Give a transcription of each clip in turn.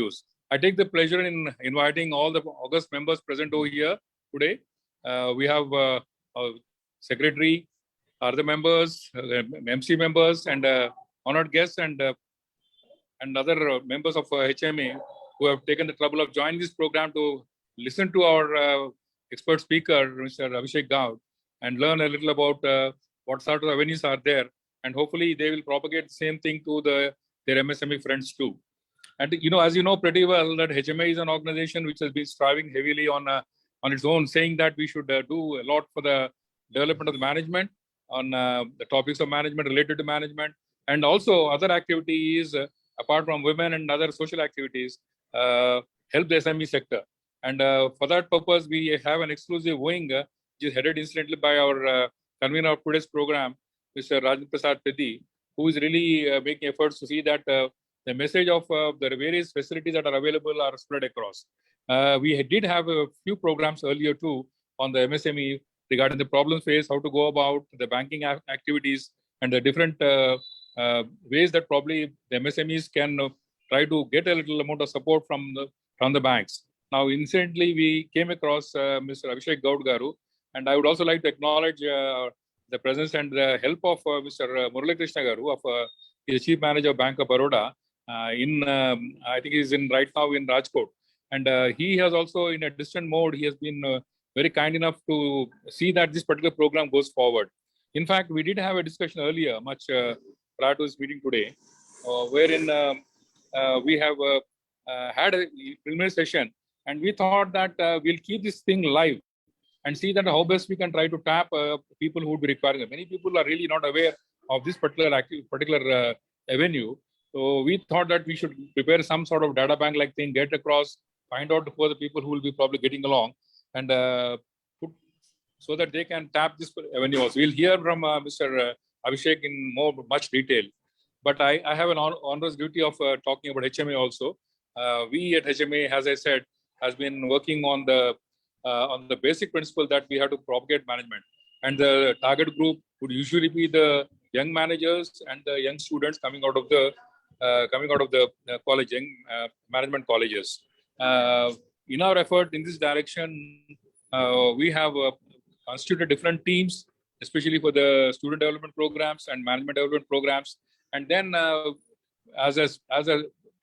views. I take the pleasure in inviting all the August members present over here today. We have our secretary, other members, MC members, and honored guests, and other members of HMA who have taken the trouble of joining this program to listen to our expert speaker, Mr. Abhishek Gaud, and learn a little about what sort of avenues are there. And hopefully they will propagate the same thing to their MSME friends too. And as you know pretty well, that HMA is an organization which has been striving heavily on its own, saying that we should do a lot for the development of the management, on the topics of management related to management, and also other activities apart from women and other social activities, help the SME sector. And for that purpose, we have an exclusive wing, which is headed incidentally by our convener of today's program, Mr. Rajendra Prasad Peddi, who is really making efforts to see that the message of the various facilities that are available are spread across. We did have a few programs earlier too on the MSME regarding the problems faced, how to go about the banking activities, and the different ways that probably the MSMEs can try to get a little amount of support from the banks. Now, incidentally, we came across Mr. Abhishek Gaud Garu, and I would also like to acknowledge the presence and the help of Mr. Murali Krishna Garu, he's the Chief Manager of Bank of Baroda. I think he's right now in Rajkot, and he has also, in a distant mode, he has been very kind enough to see that this particular program goes forward. In fact, we did have a discussion earlier, much prior to this meeting today, wherein we have had a preliminary session, and we thought that we'll keep this thing live and see that how best we can try to tap people who would be requiring it. Many people are really not aware of this particular avenue. So we thought that we should prepare some sort of data bank like thing, get across, find out who are the people who will be probably getting along, and so that they can tap this avenue also. We'll hear from Mr. Abhishek in much detail. But I have an onerous duty of talking about HMA also. We at HMA, as I said, has been working on the basic principle that we have to propagate management. And the target group would usually be the young managers and the young students coming out of the college, young management colleges. In our effort in this direction, we have constituted different teams, especially for the student development programs and management development programs. And then as a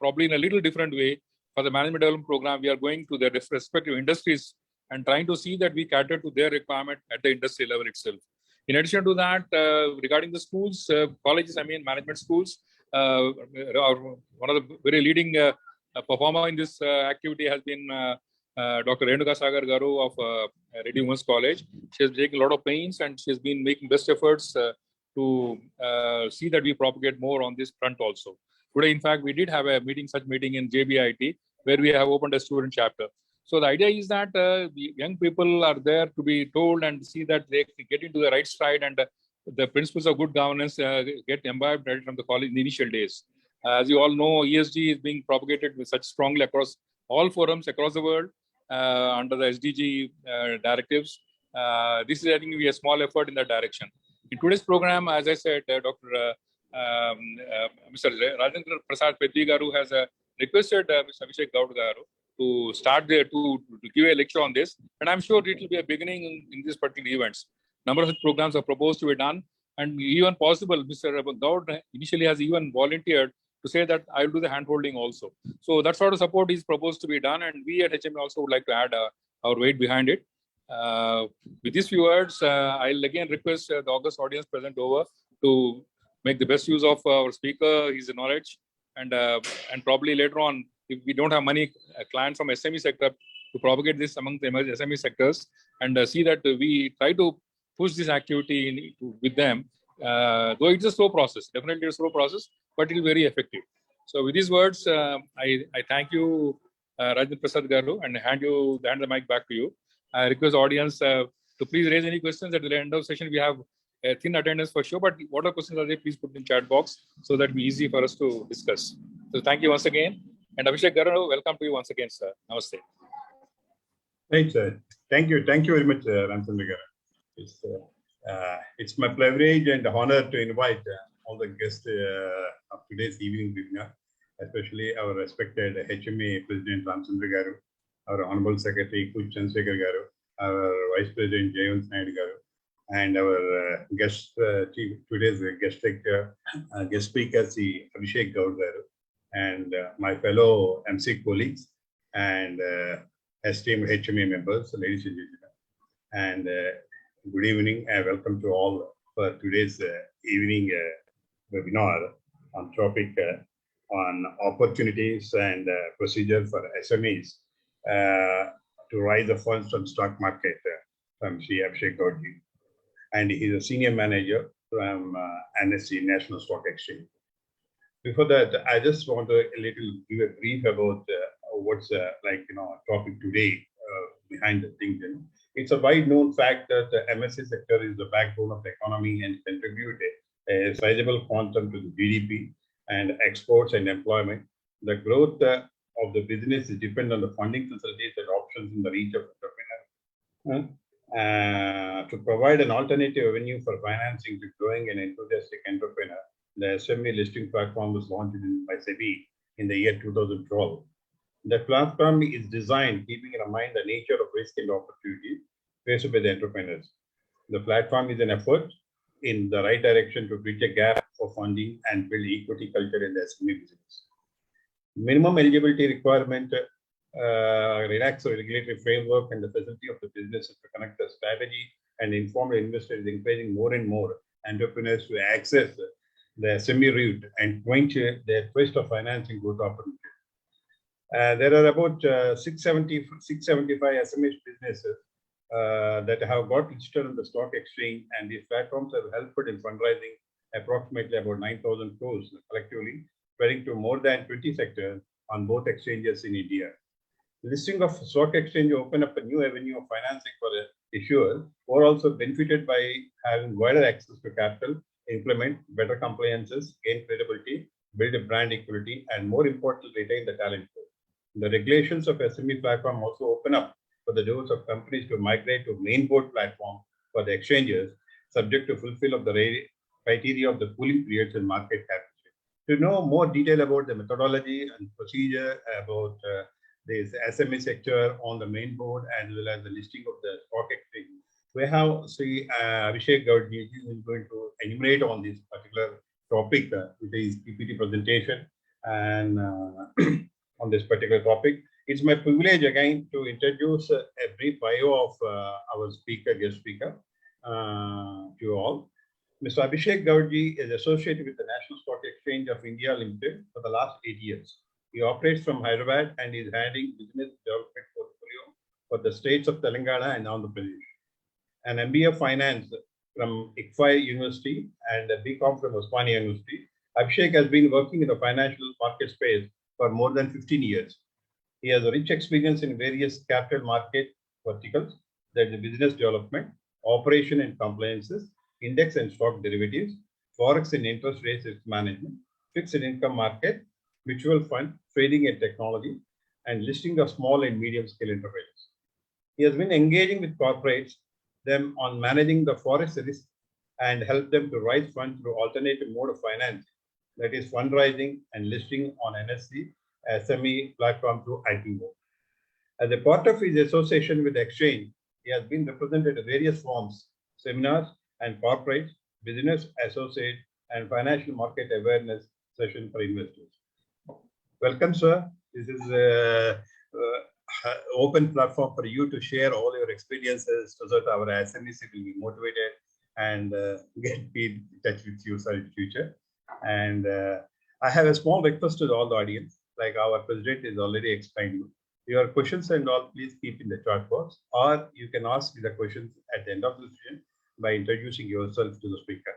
probably in a little different way, for the management development program, we are going to the respective industries and trying to see that we cater to their requirement at the industry level itself. In addition to that, regarding the schools, colleges, management schools, one of the very leading performer in this activity has been Dr. Renuka Sagar Garu of Reddy Women's College. She has taken a lot of pains and she has been making best efforts to see that we propagate more on this front also. Today, in fact, we did have a such meeting in JBIT, where we have opened a student chapter. So the idea is that the young people are there to be told and see that they get into the right stride, and the principles of good governance get imbibed right from the college in the initial days. As you all know, ESG is being propagated with such strongly across all forums across the world under the SDG directives. This is, I think, a small effort in that direction. In today's program, as I said, Mr. Rajendra Prasad Peddi Garu has requested Mr. Abhishek Gaud Garu to start there to give a lecture on this, and I'm sure it will be a beginning in these particular events. Number of programs are proposed to be done, and even possible, Mr. Gaud initially has even volunteered to say that I will do the hand-holding also. So that sort of support is proposed to be done, and we at HMA also would like to add our weight behind it. With these few words, I'll again request the August audience present over to make the best use of our speaker, his knowledge, and probably later on, if we don't have many clients from SME sector, to propagate this among the SME sectors and see that we try to push this activity with them. Though it's a slow process, definitely a slow process, but it will be very effective. So with these words, I thank you, Rajendra Prasad Garu, and hand the mic back to you. I request the audience to please raise any questions at the end of the session. We have a thin attendance for sure, but whatever questions are there, please put in chat box so that it will be easy for us to discuss. So thank you once again. And Abhishek Garu, welcome to you once again, sir. Namaste. Right, sir. Thank you. Thank you very much, Ramchandra Garu. It's my privilege and honor to invite all the guests of today's evening webinar. especially our respected HME President Ramchandra Garu, our Honorable Secretary Kuch Chandrasekhar Garu, our Vice President Jayant Naidu Garu, and our today's guest lecturer, guest speaker, Sri Abhishek Gaur Garu, and my fellow MC colleagues and esteemed HME members, ladies and gentlemen. And good evening and welcome to all for today's evening webinar on topic on opportunities and procedure for SMEs to raise the funds from stock market from Sri Abhishek Gaurji. And he's a senior manager from NSE, National Stock Exchange. Before that, I just want to give a brief about what's topic today behind the things. It's a wide-known fact that the MSE sector is the backbone of the economy and contribute a sizable quantum to the GDP and exports and employment. The growth of the business is dependent on the funding facilities and options in the reach of entrepreneurs. To provide an alternative avenue for financing to growing and enthusiastic entrepreneur, the SME listing platform was launched by SEBI in the year 2012. The platform is designed keeping in mind the nature of risk and opportunity faced by the entrepreneurs. The platform is an effort in the right direction to bridge a gap for funding and build equity culture in the SME business. Minimum eligibility requirement, relaxed regulatory framework, and the facility of the business to connect the strategy and informed investors, encouraging more and more entrepreneurs to access the SME route and quench their quest of financing growth opportunities. There are about 675 SME businesses that have got listed on the stock exchange, and these platforms have helped in fundraising approximately about 9,000 crores collectively, spreading to more than 20 sectors on both exchanges in India. The listing of stock exchange opened up a new avenue of financing for the issuers, who are also benefited by having wider access to capital, implement better compliances, gain credibility, build a brand equity, and more importantly, retain the talent pool. The regulations of SME platform also open up for the doors of companies to migrate to main board platform for the exchanges, subject to fulfill of the criteria of the pooling periods and market capacity. To know more detail about the methodology and procedure about this SME sector on the main board as well as the listing of the stock exchange, we have Sri Abhishek Gaurji who is going to enumerate on this particular topic with his PPT presentation and on this particular topic. It's my privilege again to introduce a brief bio of our guest speaker to you all. Mr. Abhishek Gaurji is associated with the National Stock Exchange of India Limited for the last 8 years. He operates from Hyderabad and is handling business development portfolio for the states of Telangana and Andhra Pradesh. An MBA of Finance from ICFI University and a BCom from Osmania University, Abhishek has been working in the financial market space for more than 15 years. He has a rich experience in various capital market verticals, that is business development, operation and compliances, index and stock derivatives, forex and interest rate risk management, fixed income market, mutual fund, trading and technology, and listing of small and medium scale enterprises. He has been engaging with corporates them on managing the forex risk and help them to raise funds through alternative mode of finance, that is fundraising and listing on NSE, SME platform through IPO. As a part of his association with the exchange, he has been represented at various forums, seminars, and corporate, business associate, and financial market awareness session for investors. Welcome, sir. This is an open platform for you to share all your experiences so that our SMEs will be motivated and be in touch with you in the future. And I have a small request to all the audience, like our president is already explained. Your questions and all, please keep in the chat box, or you can ask the questions at the end of the session by introducing yourself to the speaker.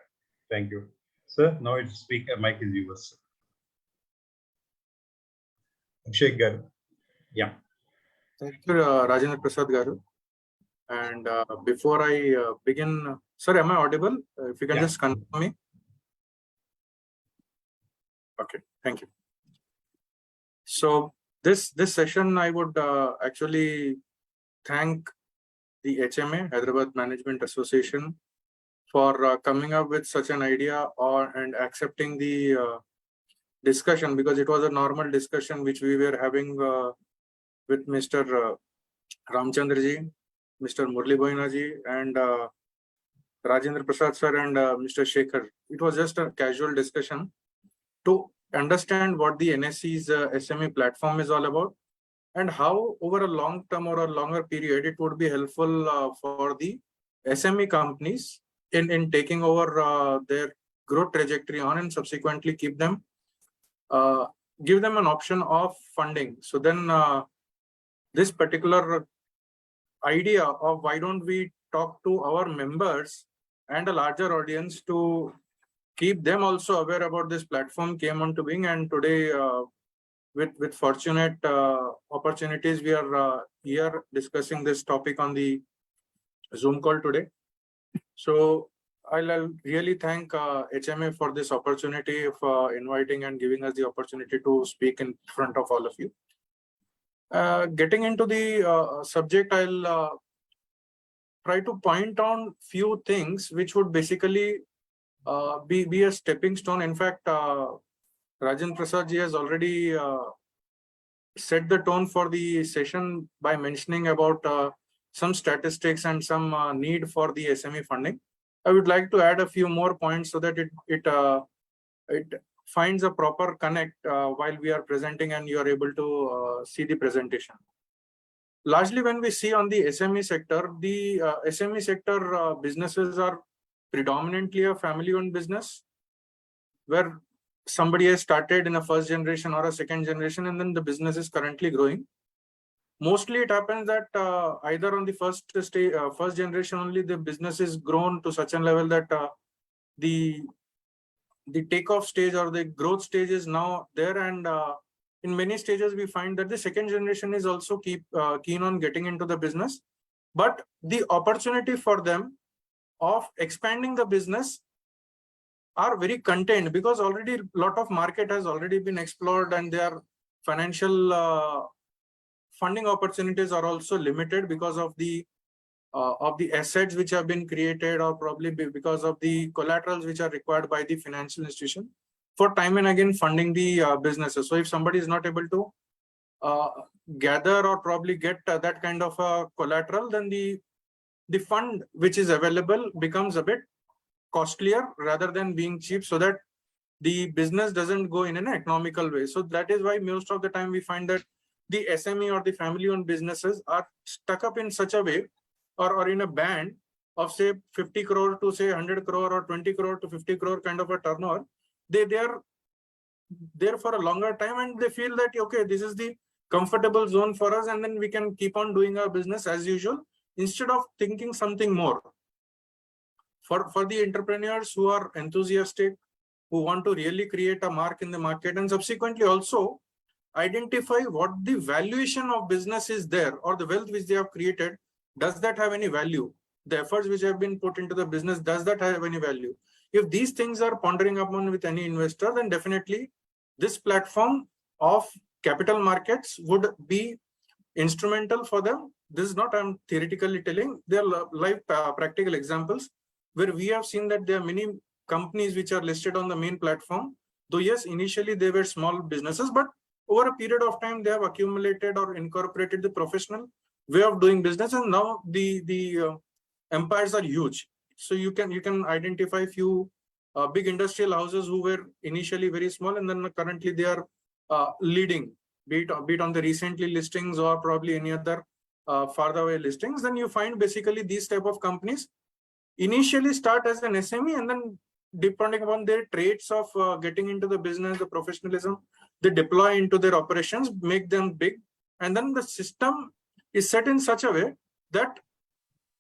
Thank you. Sir, now it's speaker, mic is yours. Abhishek Garu. Yeah. Thank you, Rajendra Prasad Garu. And before I begin, sir, am I audible? If you can just confirm me. Okay, thank you. So this session, I would actually thank the HMA, Hyderabad Management Association, for coming up with such an idea and accepting the discussion, because it was a normal discussion which we were having with Mr. Ramchandraji, Mr. Murli Boinaji, and Rajendra Prasad sir, and Mr. Shekhar. It was just a casual discussion to understand what the NSE's SME platform is all about, and how over a long term or a longer period it would be helpful for the SME companies in taking over their growth trajectory on, and subsequently keep them give them an option of funding. So then this particular idea of why don't we talk to our members and a larger audience to keep them also aware about this platform came on to being. And today with fortunate opportunities, we are here discussing this topic on the Zoom call today. So I'll really thank HMA for this opportunity of inviting and giving us the opportunity to speak in front of all of you. Getting into the subject, I'll try to point on few things which would basically be a stepping stone. In fact, Rajan Prasad ji has already set the tone for the session by mentioning about some statistics and some need for the SME funding. I would like to add a few more points so that it finds a proper connect while we are presenting and you are able to see the presentation. Largely, when we see on the SME sector, the SME sector businesses are predominantly a family-owned business, where somebody has started in a first generation or a second generation, and then the business is currently growing. Mostly it happens that either on the first generation only, the business is grown to such a level that the takeoff stage or the growth stage is now there, and in many stages we find that the second generation is also keen on getting into the business, but the opportunity for them of expanding the business are very contained, because already a lot of market has already been explored, and their financial funding opportunities are also limited because of the assets which have been created, or probably because of the collaterals which are required by the financial institution for time and again funding the businesses. So if somebody is not able to gather or probably get that kind of collateral, then the fund which is available becomes a bit costlier rather than being cheap, so that the business doesn't go in an economical way. So that is why most of the time we find that the SME or the family-owned businesses are stuck up in such a way, or in a band of say 50 crore to say 100 crore or 20 crore to 50 crore kind of a turnover. They are there for a longer time, and they feel that, okay, this is the comfortable zone for us, and then we can keep on doing our business as usual, instead of thinking something more. For the entrepreneurs who are enthusiastic, who want to really create a mark in the market, and subsequently also identify what the valuation of business is there, or the wealth which they have created, does that have any value? The efforts which have been put into the business, does that have any value? If these things are pondering upon with any investor, then definitely this platform of capital markets would be instrumental for them. This is not I'm theoretically telling, they are live practical examples where we have seen that there are many companies which are listed on the main platform. Though yes, initially they were small businesses, but over a period of time they have accumulated or incorporated the professional way of doing business, and now the empires are huge. So you can identify few big industrial houses who were initially very small, and then currently they are leading, be it on the recently listings or probably any other farther away listings. Then you find basically these type of companies initially start as an SME, and then depending upon their traits of getting into the business, the professionalism, they deploy into their operations, make them big, and then the system is set in such a way that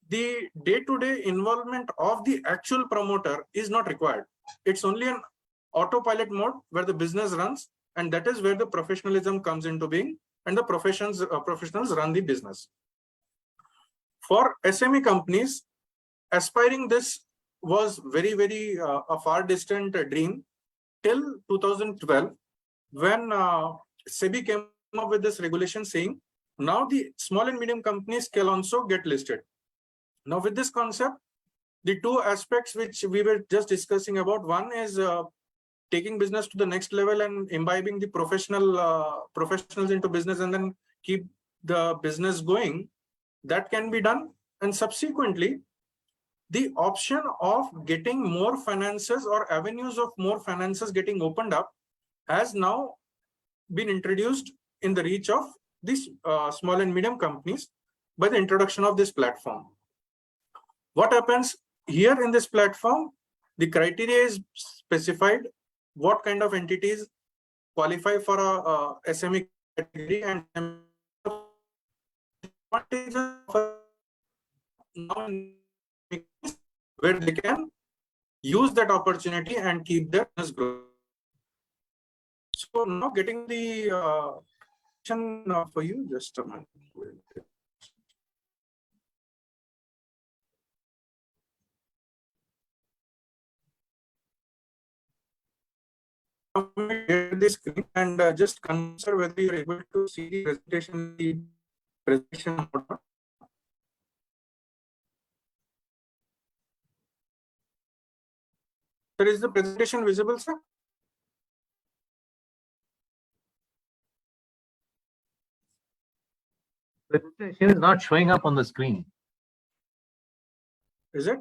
the day-to-day involvement of the actual promoter is not required. It's only an autopilot mode where the business runs, and that is where the professionalism comes into being, and the professionals run the business. For SME companies, aspiring this was very, very a far distant dream till 2012, when SEBI came up with this regulation saying now the small and medium companies can also get listed. Now with this concept, the two aspects which we were just discussing about, one is taking business to the next level and imbibing the professionals into business and then keep the business going, that can be done. And subsequently, the option of getting more finances or avenues of more finances getting opened up has now been introduced in the reach of these small and medium companies by the introduction of this platform. What happens here in this platform? The criteria is specified, what kind of entities qualify for a SME category, and now where they can use that opportunity and keep their business growth. So now getting the for you, just a minute. Share the screen and just consider whether you're able to see the presentation or not. Sir, is the presentation visible, sir? The presentation is not showing up on the screen. Is it?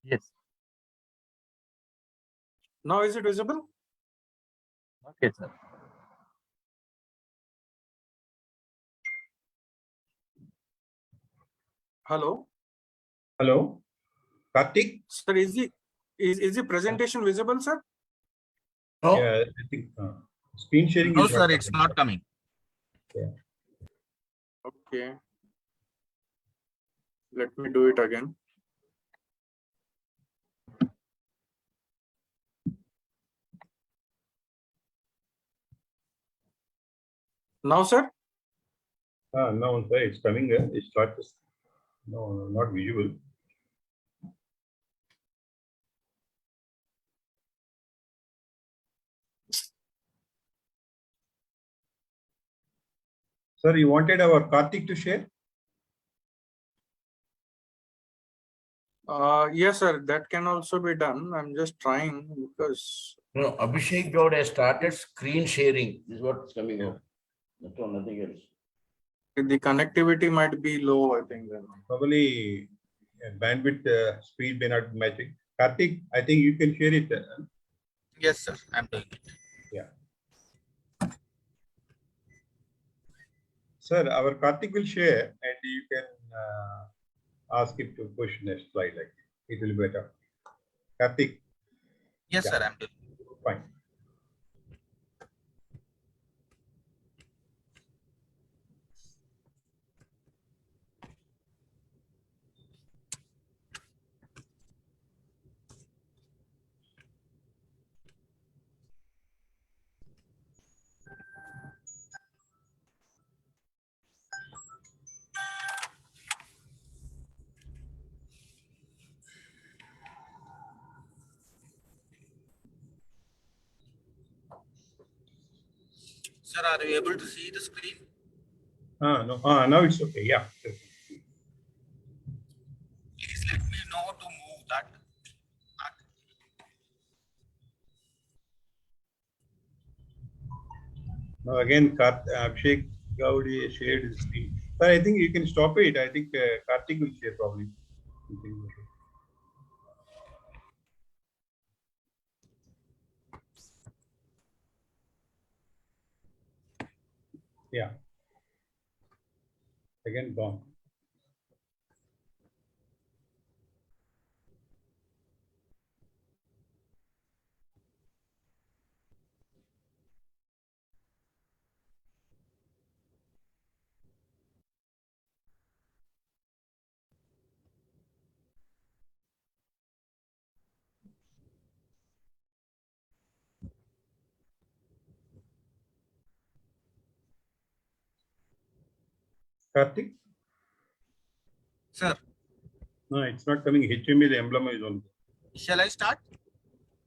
Yes. Now is it visible? Okay, sir. Hello? Hello, Karthik? Sir, is the presentation visible, sir? No, Yeah, I think screen sharing no, is sir, it's not coming. Okay. Let me do it again. Now, sir? No, sir, it's coming. It's not. No, not visual. Sir, you wanted our Karthik to share? Yes, sir, that can also be done. I'm just trying because No, Abhishek Gaud has started screen sharing. This is what's coming up. That's all, nothing else. the connectivity might be low, I think. Then. Probably bandwidth speed may not be matching. Karthik, I think you can share it. Yes, sir, I'm doing it. Sir, our Karthik will share and you can ask it to push next slide. Like it will be better. Karthik, Yes, Yeah. sir, I'm doing it. fine. Sir, are you able to see the screen? No, now it's okay. Yeah. Please let me know to move that. Now again, Abhishek Gaudi shared his screen. Sir, I think you can stop it. I think Karthik will share probably. Yeah. Again, gone. Karthik? Sir, No, it's not coming. HME, the emblem is on. shall I start?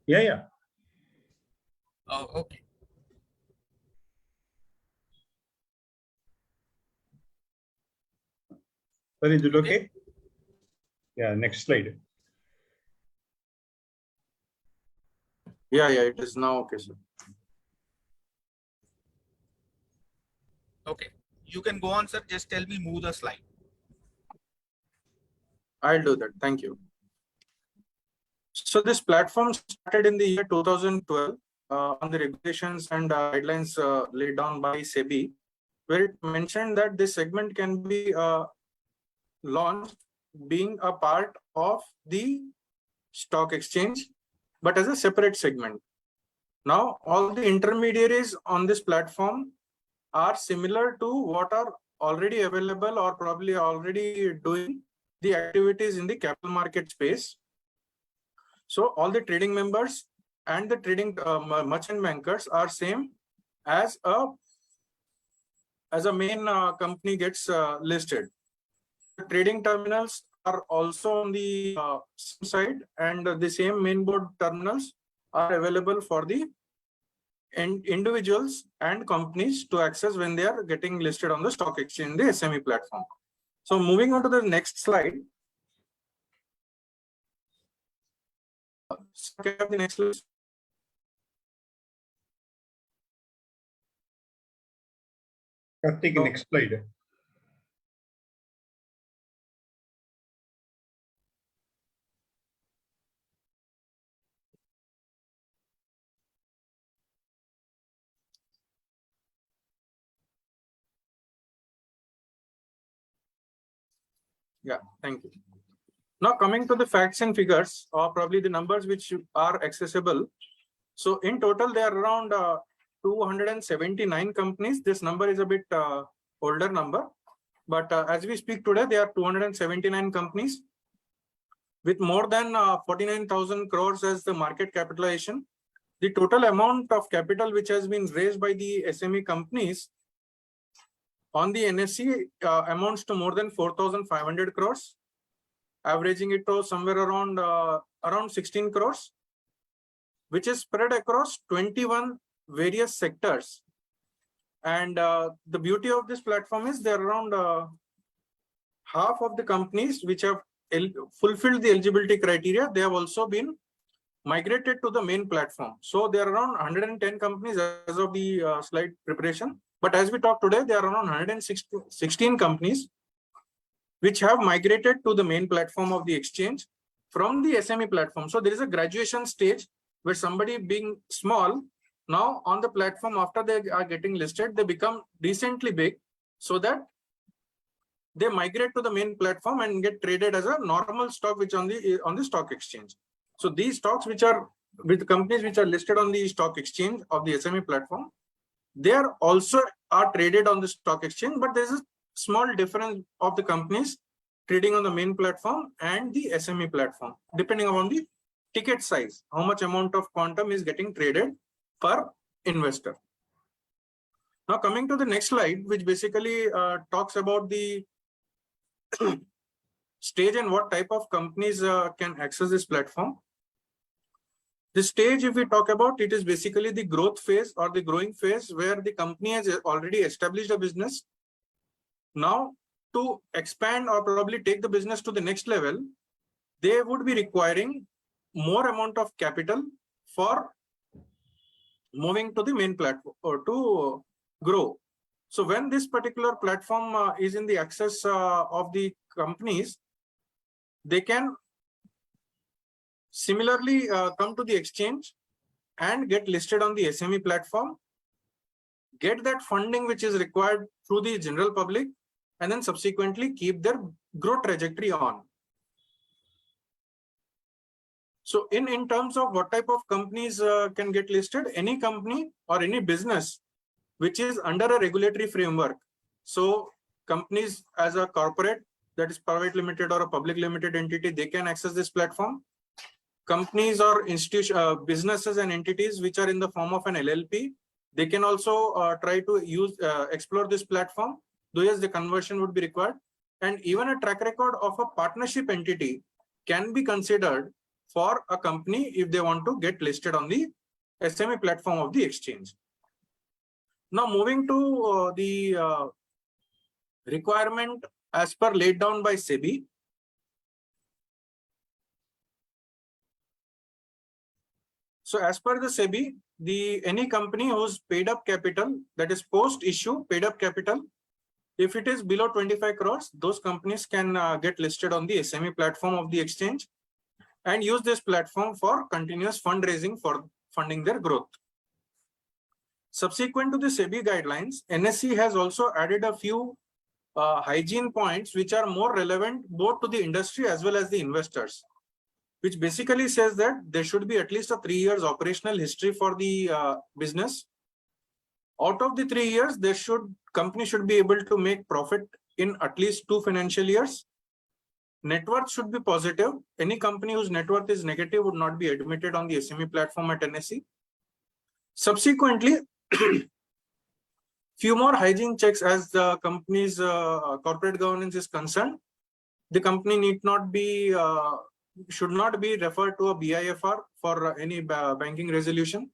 Yeah, yeah. Oh, okay. Sir, is it okay? Yeah, next slide. Yeah, it is now okay, sir. Okay, you can go on, sir. Just tell me move the slide. I'll do that. Thank you. So this platform started in the year 2012 on the regulations and guidelines laid down by SEBI, where it mentioned that this segment can be launched being a part of the stock exchange, but as a separate segment. Now, all the intermediaries on this platform are similar to what are already available or probably already doing the activities in the capital market space. So all the trading members and the trading merchant bankers are same as a main company gets listed. The trading terminals are also on the same side, and the same main board terminals are available for the individuals and companies to access when they are getting listed on the stock exchange, the SME platform. So moving on to the next slide. Can I have the next slide? Karthik, next slide. Yeah, thank you. Now coming to the facts and figures, or probably the numbers which are accessible. So in total, there are around 279 companies. This number is a bit older number, but as we speak today, there are 279 companies with more than 49,000 crores as the market capitalization. The total amount of capital which has been raised by the SME companies on the NSE amounts to more than 4,500 crores, averaging it to somewhere around 16 crores, which is spread across 21 various sectors. And the beauty of this platform is there are around half of the companies which have fulfilled the eligibility criteria. They have also been migrated to the main platform. So there are around 110 companies as of the slide preparation. But as we talk today, there are around 116 companies which have migrated to the main platform of the exchange from the SME platform. So there is a graduation stage where somebody being small, now on the platform after they are getting listed, they become decently big so that they migrate to the main platform and get traded as a normal stock which on the stock exchange. So these stocks which are with companies which are listed on the stock exchange of the SME platform, they are also traded on the stock exchange, but there is a small difference of the companies trading on the main platform and the SME platform, depending on the ticket size, how much amount of quantum is getting traded per investor. Now coming to the next slide, which basically talks about the stage and what type of companies can access this platform. The stage, if we talk about, it is basically the growth phase or the growing phase where the company has already established a business. Now, to expand or probably take the business to the next level, they would be requiring more amount of capital for moving to the main platform or to grow. So when this particular platform is in the access of the companies, they can similarly come to the exchange and get listed on the SME platform, get that funding which is required through the general public, and then subsequently keep their growth trajectory on. So in terms of what type of companies can get listed, any company or any business which is under a regulatory framework. So companies as a corporate, that is private limited or a public limited entity, they can access this platform. Companies or businesses and entities which are in the form of an LLP, they can also try to explore this platform, though yes, the conversion would be required. And even a track record of a partnership entity can be considered for a company if they want to get listed on the SME platform of the exchange. Now moving to the requirement as per laid down by SEBI. So as per the SEBI, any company who's paid up capital, that is post issue paid up capital, if it is below 25 crores, those companies can get listed on the SME platform of the exchange and use this platform for continuous fundraising for funding their growth. Subsequent to the SEBI guidelines, NSE has also added a few hygiene points which are more relevant both to the industry as well as the investors, which basically says that there should be at least a 3 years operational history for the business. Out of the 3 years, company should be able to make profit in at least 2 financial years. Net worth should be positive. Any company whose net worth is negative would not be admitted on the SME platform at NSE. Subsequently, few more hygiene checks as the company's corporate governance is concerned. The company should not be referred to a BIFR for any banking resolution,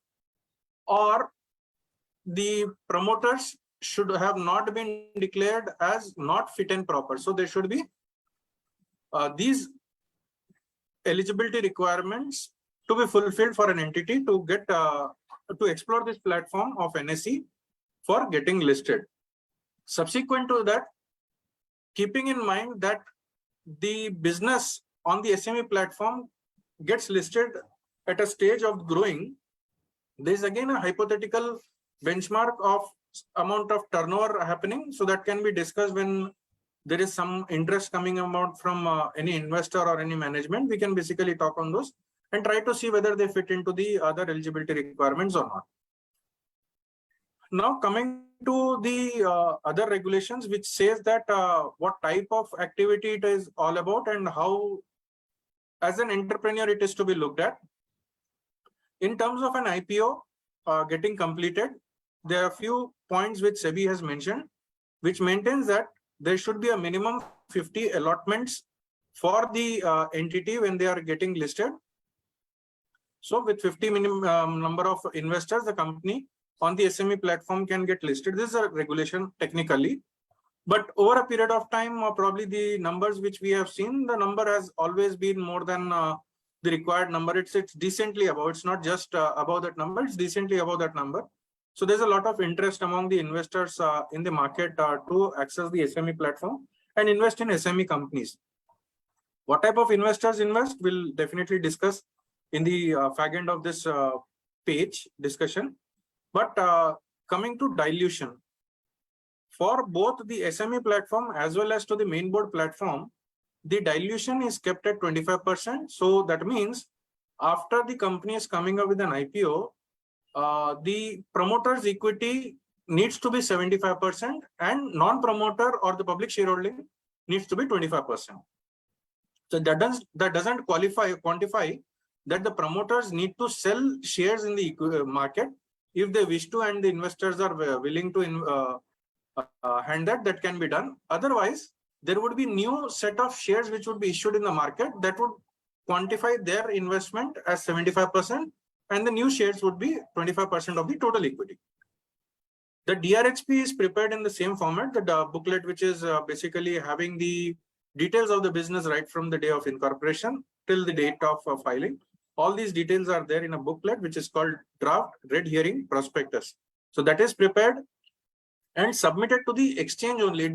or the promoters should have not been declared as not fit and proper. So there should be these eligibility requirements to be fulfilled for an entity to get to explore this platform of NSE for getting listed. Subsequent to that, keeping in mind that the business on the SME platform gets listed at a stage of growing, there is again a hypothetical benchmark of amount of turnover happening. So that can be discussed when there is some interest coming about from any investor or any management. We can basically talk on those and try to see whether they fit into the other eligibility requirements or not. Now coming to the other regulations, which says that what type of activity it is all about and how, as an entrepreneur, it is to be looked at. In terms of an IPO getting completed, there are a few points which SEBI has mentioned, which maintains that there should be a minimum 50 allotments for the entity when they are getting listed. So with 50 minimum number of investors, the company on the SME platform can get listed. This is a regulation technically, but over a period of time, probably the numbers which we have seen, the number has always been more than the required number. It's decently above. It's not just above that number, it's decently above that number. So there's a lot of interest among the investors in the market to access the SME platform and invest in SME companies. What type of investors invest, we'll definitely discuss in the fag end of this page discussion. But coming to dilution, for both the SME platform as well as to the main board platform, the dilution is kept at 25%. So that means after the company is coming up with an IPO, the promoter's equity needs to be 75% and non-promoter or the public shareholding needs to be 25%. So that doesn't quantify that the promoters need to sell shares in the market if they wish to, and the investors are willing to hand that can be done. Otherwise, there would be new set of shares which would be issued in the market that would quantify their investment as 75%, and the new shares would be 25% of the total equity. The DRHP is prepared in the same format, the booklet, which is basically having the details of the business right from the day of incorporation till the date of filing. All these details are there in a booklet, which is called Draft Red Herring Prospectus. So that is prepared and submitted to the exchange only.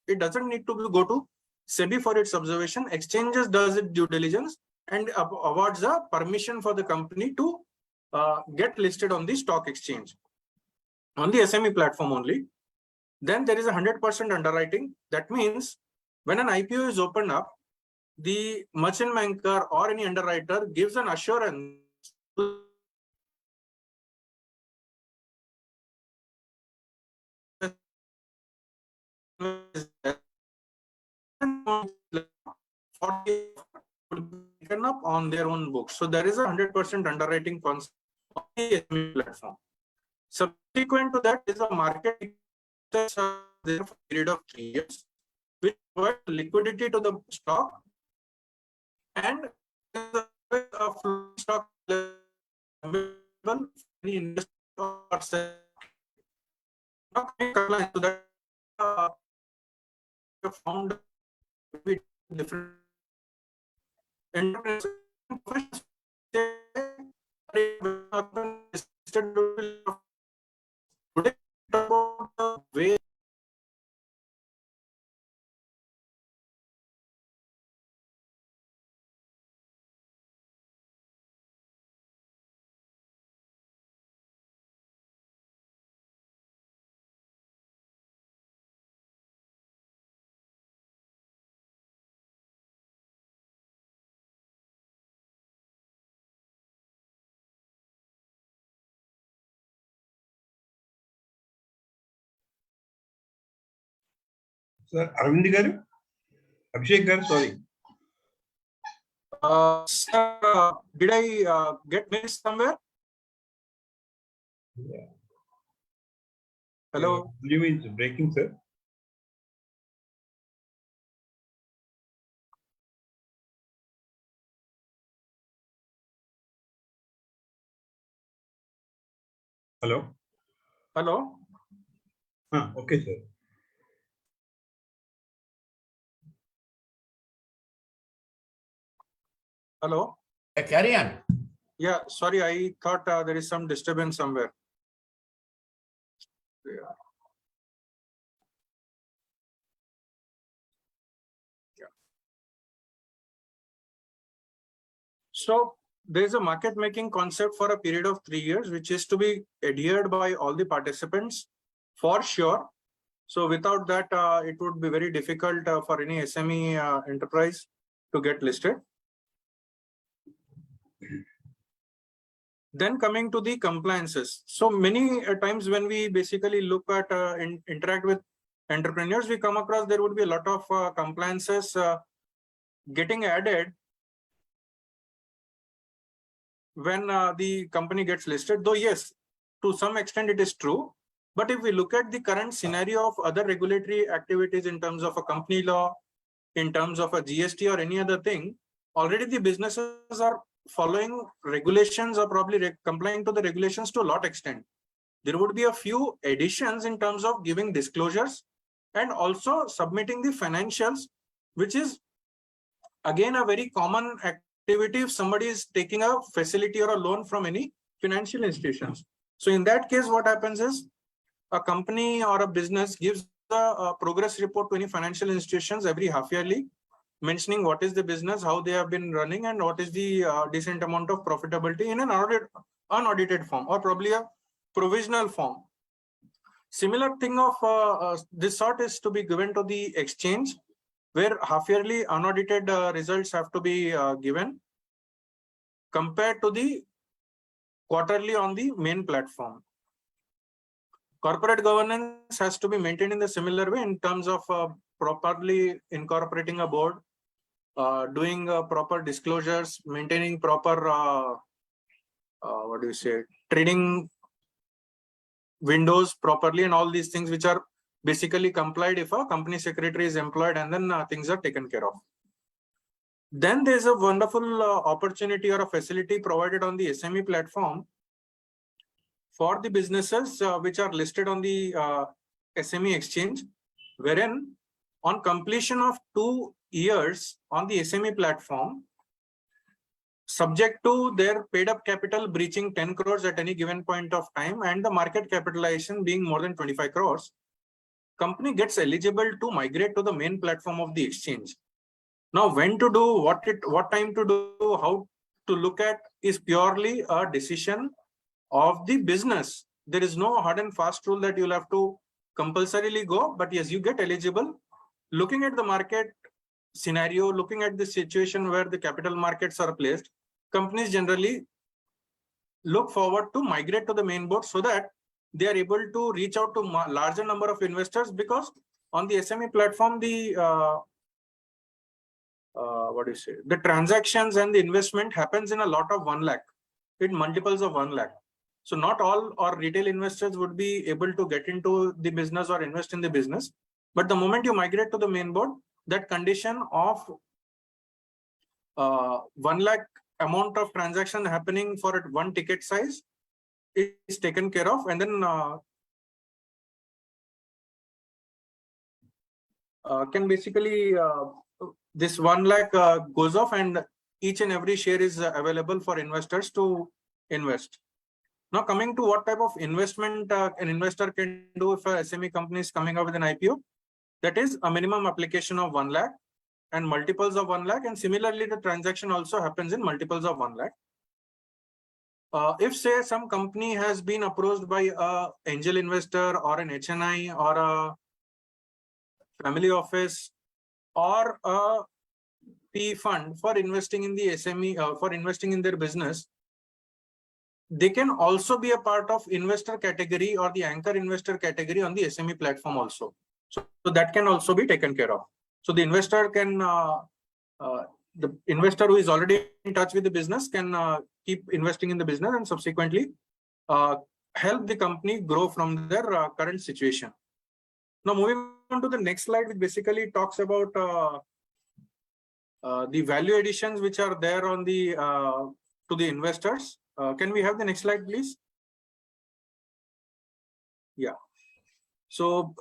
It doesn't need to go to SEBI for its observation. Exchanges does its due diligence and awards a permission for the company to get listed on the stock exchange on the SME platform only. Then there is 100% underwriting. That means when an IPO is opened up, the merchant banker or any underwriter gives an assurance to taken up on their own books. So there is a 100% underwriting concept on the SME platform. Subsequent to that is a market there for a period of 3 years, which provides liquidity to the stock and a stock available any investor or sell. So that found with different entrepreneurs Today, about the way Sir, Arvind garu, Abhishek garu, sorry. sir, did I get missed somewhere? Yeah. Hello. Volume is breaking, sir. Hello. Hello. Okay, sir. Hello. Carry on. Yeah, sorry, I thought there is some disturbance somewhere. Yeah. So there is a market making concept for a period of 3 years, which is to be adhered by all the participants for sure. So without that, it would be very difficult for any SME enterprise to get listed. Then coming to the compliances. So many times when we basically look at interact with entrepreneurs, we come across there would be a lot of compliances getting added when the company gets listed. Though yes, to some extent it is true. But if we look at the current scenario of other regulatory activities in terms of a company law, in terms of a GST or any other thing, already the businesses are following regulations or probably complying to the regulations to a lot extent. There would be a few additions in terms of giving disclosures and also submitting the financials, which is again a very common activity if somebody is taking a facility or a loan from any financial institutions. So in that case, what happens is a company or a business gives a progress report to any financial institutions every half yearly, mentioning what is the business, how they have been running, and what is the decent amount of profitability in an unaudited form or probably a provisional form. Similar thing of this sort is to be given to the exchange, where half yearly unaudited results have to be given compared to the quarterly on the main platform. Corporate governance has to be maintained in the similar way in terms of properly incorporating a board, doing proper disclosures, maintaining proper trading windows properly, and all these things which are basically complied if a company secretary is employed, and then things are taken care of. Then there's a wonderful opportunity or a facility provided on the SME platform for the businesses which are listed on the SME exchange, wherein on completion of 2 years on the SME platform, subject to their paid up capital breaching 10 crores at any given point of time and the market capitalization being more than 25 crores, company gets eligible to migrate to the main platform of the exchange. Now, when to do, what time to do, how to look at is purely a decision of the business. There is no hard and fast rule that you'll have to compulsorily go, but yes, you get eligible. Looking at the market scenario, looking at the situation where the capital markets are placed, companies generally look forward to migrate to the main board so that they are able to reach out to larger number of investors, because on the SME platform, the the transactions and the investment happens in a lot of 1 lakh, in multiples of 1 lakh. So not all or retail investors would be able to get into the business or invest in the business. But the moment you migrate to the main board, that condition of 1 lakh amount of transaction happening for one ticket size is taken care of, and then can basically this 1 lakh goes off, and each and every share is available for investors to invest. Now coming to what type of investment an investor can do if a SME company is coming up with an IPO, that is a minimum application of 1 lakh and multiples of 1 lakh, and similarly the transaction also happens in multiples of 1 lakh. If say some company has been approached by a angel investor or an HNI or a family office or a PE fund for investing in the SME, for investing in their business, they can also be a part of investor category or the anchor investor category on the SME platform also. So that can also be taken care of. So the investor can, the investor who is already in touch with the business can keep investing in the business and subsequently help the company grow from their current situation. Now moving on to the next slide, which basically talks about the value additions which are there on the to the investors. Can we have the next slide, please? Yeah. So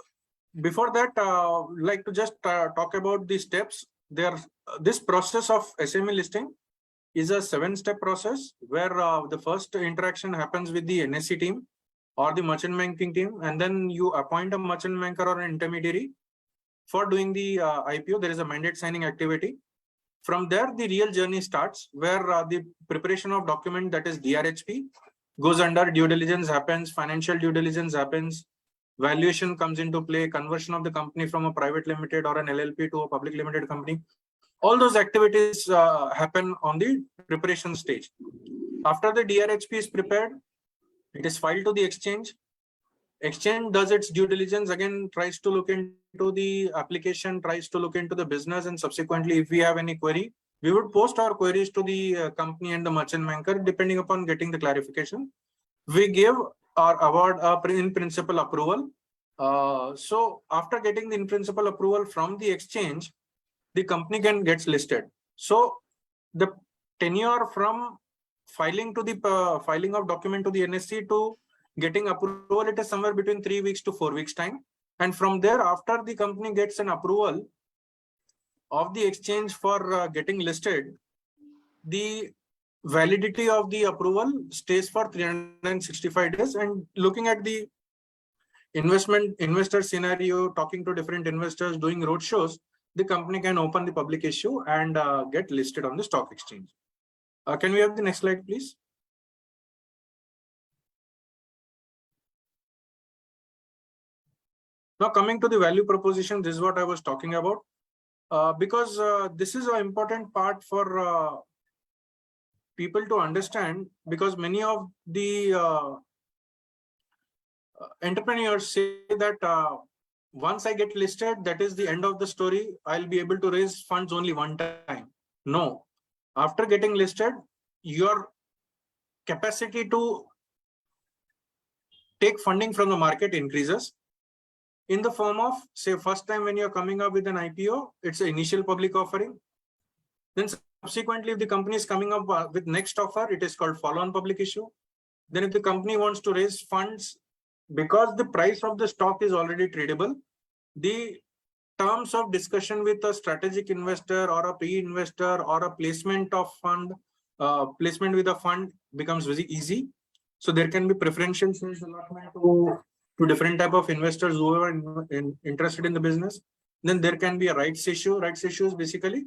before that, like to just talk about the steps. This process of SME listing is a 7-step process where the first interaction happens with the NSE team or the merchant banking team, and then you appoint a merchant banker or an intermediary for doing the IPO. There is a mandate signing activity. From there, the real journey starts, where the preparation of document, that is DRHP, goes under, due diligence happens, financial due diligence happens, valuation comes into play, conversion of the company from a private limited or an LLP to a public limited company. All those activities happen on the preparation stage. After the DRHP is prepared, it is filed to the exchange. Exchange does its due diligence, again tries to look into the application, tries to look into the business, and subsequently if we have any query, we would post our queries to the company and the merchant banker depending upon getting the clarification. We give our award in principle approval. So after getting the in principle approval from the exchange, the company gets listed. So the tenure from filing to the filing of document to the NSE to getting approval, it is somewhere between 3 weeks to 4 weeks time. And from there, after the company gets an approval of the exchange for getting listed, the validity of the approval stays for 365 days. And looking at the investor scenario, talking to different investors, doing roadshows, the company can open the public issue and get listed on the stock exchange. Can we have the next slide, please? Now coming to the value proposition, this is what I was talking about. Because this is an important part for people to understand, because many of the entrepreneurs say that once I get listed, that is the end of the story. I'll be able to raise funds only one time. No. After getting listed, your capacity to take funding from the market increases in the form of, say, first time when you're coming up with an IPO, it's an initial public offering. Then subsequently, if the company is coming up with next offer, it is called follow-on public issue. Then if the company wants to raise funds, because the price of the stock is already tradable, the terms of discussion with a strategic investor or a PE investor or a placement of fund, placement with a fund becomes very easy. So there can be preferential shares allotment to different type of investors who are interested in the business. Then there can be a rights issue. Rights issue is basically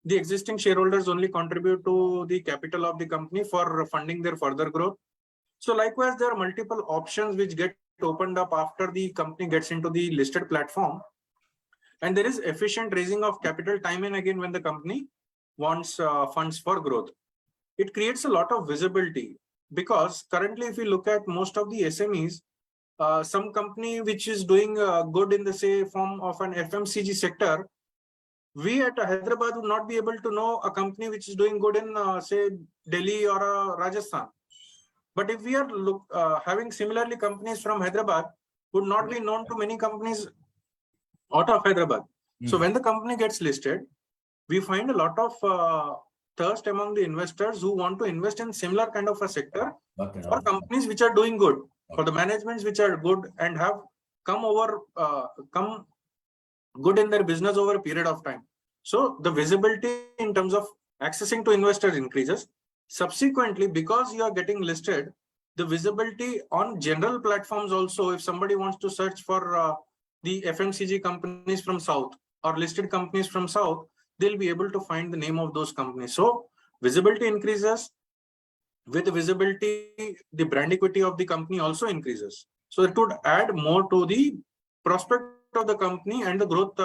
the existing shareholders only contribute to the capital of the company for funding their further growth. So likewise, there are multiple options which get opened up after the company gets into the listed platform. And there is efficient raising of capital time and again when the company wants funds for growth. It creates a lot of visibility, because currently if you look at most of the SMEs, some company which is doing good in the, say, form of an FMCG sector, we at Hyderabad would not be able to know a company which is doing good in, say, Delhi or Rajasthan. But if we are having similarly companies from Hyderabad, would not be known to many companies out of Hyderabad. So when the company gets listed, we find a lot of thirst among the investors who want to invest in similar kind of a sector for companies which are doing good, for the managements which are good and have come good in their business over a period of time. So the visibility in terms of accessing to investors increases. Subsequently, because you are getting listed, the visibility on general platforms also, if somebody wants to search for the FMCG companies from South or listed companies from South, they'll be able to find the name of those companies. So visibility increases. With visibility, the brand equity of the company also increases. So it would add more to the prospect of the company, and the growth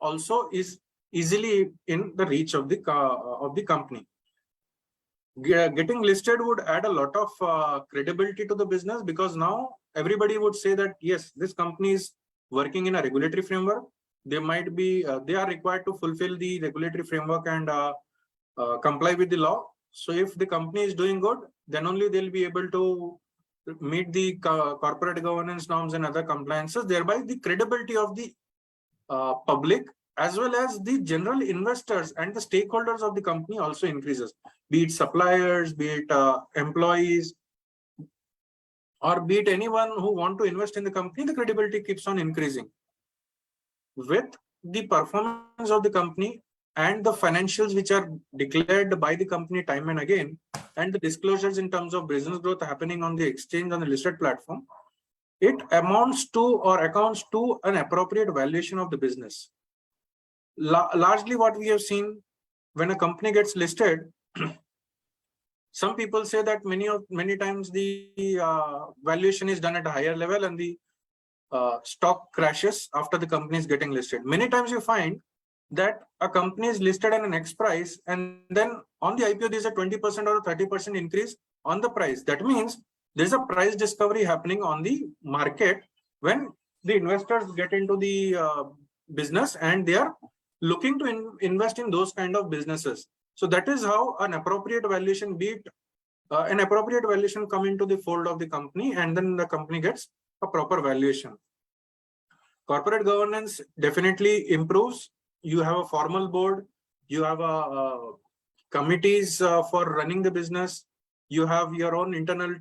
also is easily in the reach of the company. Getting listed would add a lot of credibility to the business, because now everybody would say that yes, this company is working in a regulatory framework. They might be they are required to fulfill the regulatory framework and comply with the law. So if the company is doing good, then only they'll be able to meet the corporate governance norms and other compliances. Thereby the credibility of the public as well as the general investors and the stakeholders of the company also increases, be it suppliers, be it employees, or be it anyone who want to invest in the company. The credibility keeps on increasing with the performance of the company and the financials which are declared by the company time and again, and the disclosures in terms of business growth happening on the exchange, on the listed platform. It amounts to or accounts to an appropriate valuation of the business. Largely what we have seen when a company gets listed, some people say that many times the valuation is done at a higher level and the stock crashes after the company is getting listed. Many times you find that a company is listed at an X price, and then on the IPO there's a 20% or a 30% increase on the price. That means there's a price discovery happening on the market when the investors get into the business and they are looking to invest in those kind of businesses. So that is how an appropriate valuation, be it an appropriate valuation, come into the fold of the company, and then the company gets a proper valuation. Corporate governance definitely improves. You have a formal board, you have a committees for running the business, you have your own internal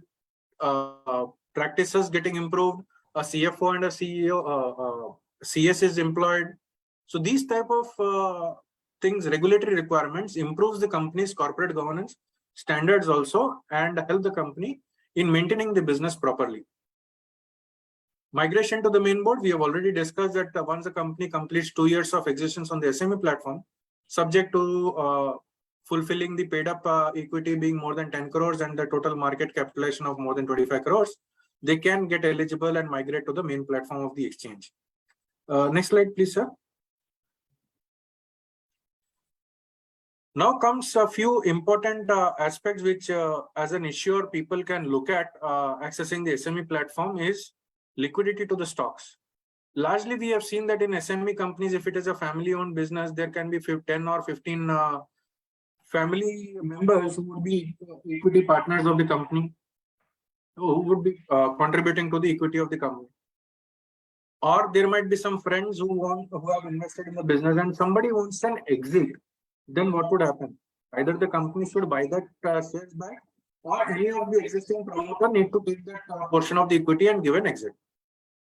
practices getting improved, a CFO and a CEO, CS is employed. So these type of things, regulatory requirements, improves the company's corporate governance standards also, and help the company in maintaining the business properly. Migration to the main board, we have already discussed that once the company completes 2 years of existence on the SME platform, subject to fulfilling the paid up equity being more than 10 crores and the total market capitalization of more than 25 crores, they can get eligible and migrate to the main platform of the exchange. Next slide, please, sir. Now comes a few important aspects which as an issuer people can look at accessing the SME platform is liquidity to the stocks. Largely we have seen that in SME companies, if it is a family owned business, there can be 10 or 15 family members who would be equity partners of the company, who would be contributing to the equity of the company. Or there might be some friends who have invested in the business and somebody wants an exit. Then what would happen? Either the company should buy that shares back, or any of the existing promoter need to take that portion of the equity and give an exit,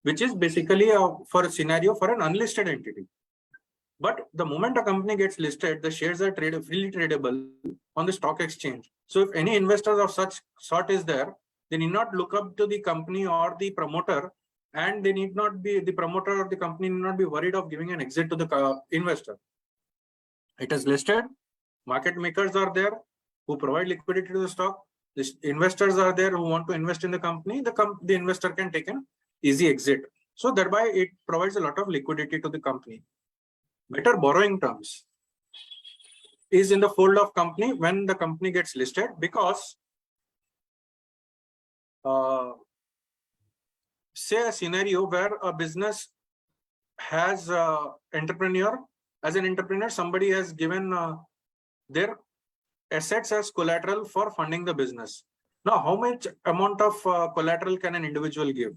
which is basically for a scenario for an unlisted entity. But the moment a company gets listed, the shares are freely tradable on the stock exchange. So if any investors of such sort is there, they need not look up to the company or the promoter, and they need not be, the promoter or the company need not be worried of giving an exit to the investor. It is listed, market makers are there who provide liquidity to the stock. The investors are there who want to invest in the company. The investor can take an easy exit. So thereby it provides a lot of liquidity to the company. Better borrowing terms is in the fold of company when the company gets listed, because say a scenario where a business has as an entrepreneur, somebody has given their assets as collateral for funding the business. Now, how much amount of collateral can an individual give?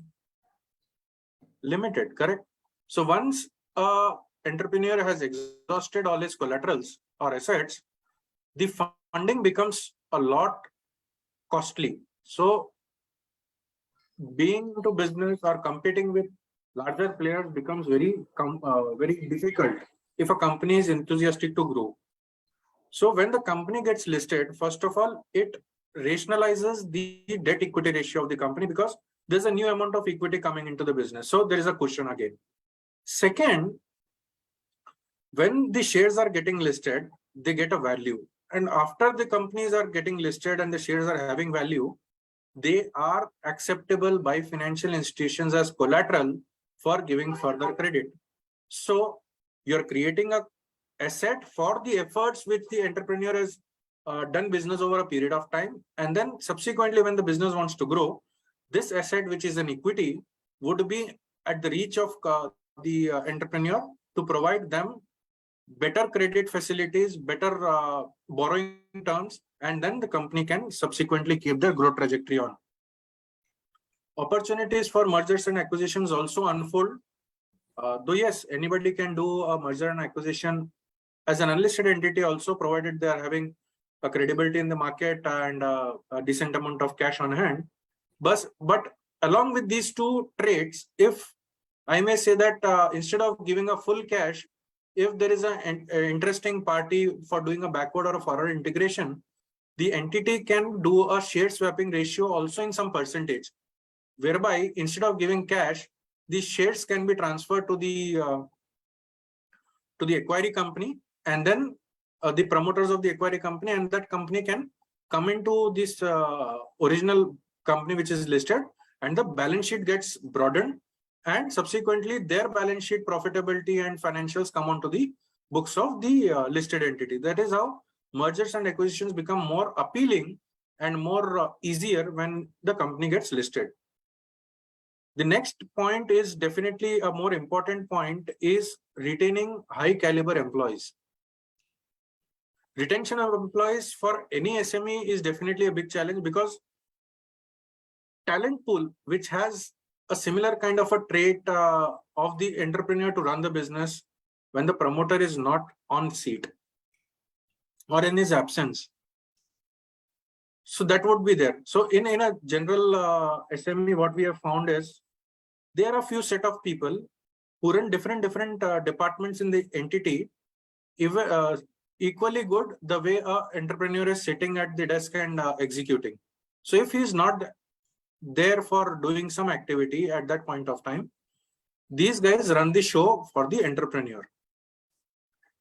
Limited, correct? So once a entrepreneur has exhausted all his collaterals or assets, the funding becomes a lot costly. So being into business or competing with larger players becomes very difficult if a company is enthusiastic to grow. So when the company gets listed, first of all, it rationalizes the debt equity ratio of the company because there's a new amount of equity coming into the business. So there is a cushion again. Second, when the shares are getting listed, they get a value. And after the companies are getting listed and the shares are having value, they are acceptable by financial institutions as collateral for giving further credit. So you're creating a asset for the efforts which the entrepreneur has done business over a period of time. And then subsequently, when the business wants to grow, this asset, which is an equity, would be at the reach of the entrepreneur to provide them better credit facilities, better borrowing terms, and then the company can subsequently keep their growth trajectory on. Opportunities for mergers and acquisitions also unfold. Though yes, anybody can do a merger and acquisition as an unlisted entity also, provided they are having a credibility in the market and a decent amount of cash on hand. But along with these two traits, if I may say that instead of giving a full cash, if there is an interesting party for doing a backward or a forward integration, the entity can do a share swapping ratio also in some percentage, whereby instead of giving cash, the shares can be transferred to the acquiring company, and then the promoters of the acquiring company, and that company can come into this original company which is listed, and the balance sheet gets broadened, and subsequently their balance sheet profitability and financials come onto the books of the listed entity. That is how mergers and acquisitions become more appealing and more easier when the company gets listed. The next point is definitely a more important point, is retaining high caliber employees. Retention of employees for any SME is definitely a big challenge, because talent pool which has a similar kind of a trait of the entrepreneur to run the business when the promoter is not on seat or in his absence, so that would be there. So in a general SME, what we have found is there are a few set of people who run different departments in the entity, equally good the way a entrepreneur is sitting at the desk and executing. So if he is not there for doing some activity at that point of time, these guys run the show for the entrepreneur.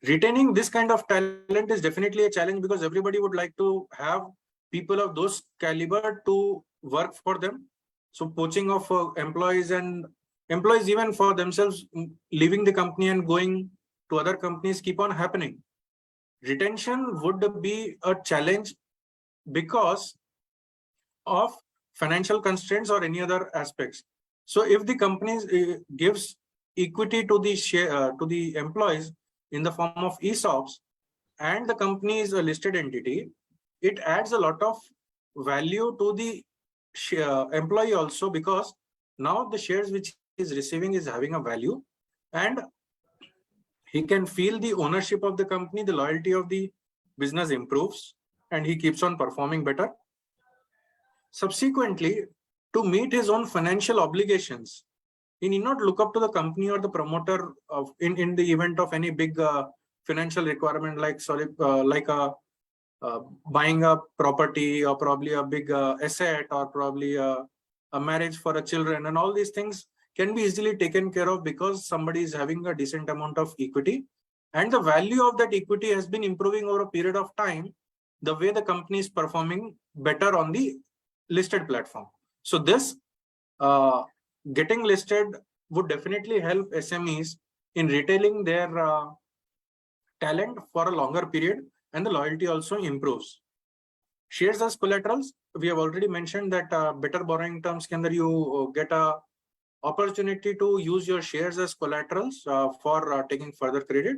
Retaining this kind of talent is definitely a challenge, because everybody would like to have people of those caliber to work for them. So poaching of employees, and employees even for themselves leaving the company and going to other companies keep on happening. Retention would be a challenge because of financial constraints or any other aspects. So if the company gives equity to the share to the employees in the form of ESOPs, and the company is a listed entity, it adds a lot of value to the employee also, because now the shares which he is receiving is having a value, and he can feel the ownership of the company, the loyalty of the business improves, and he keeps on performing better. Subsequently, to meet his own financial obligations, he need not look up to the company or the promoter of in the event of any big financial requirement, like buying a property, or probably a big asset, or probably a marriage for a children, and all these things can be easily taken care of because somebody is having a decent amount of equity, and the value of that equity has been improving over a period of time, the way the company is performing better on the listed platform. So this getting listed would definitely help SMEs in retailing their talent for a longer period, and the loyalty also improves. Shares as collaterals, we have already mentioned that better borrowing terms can that you get a opportunity to use your shares as collaterals for taking further credit.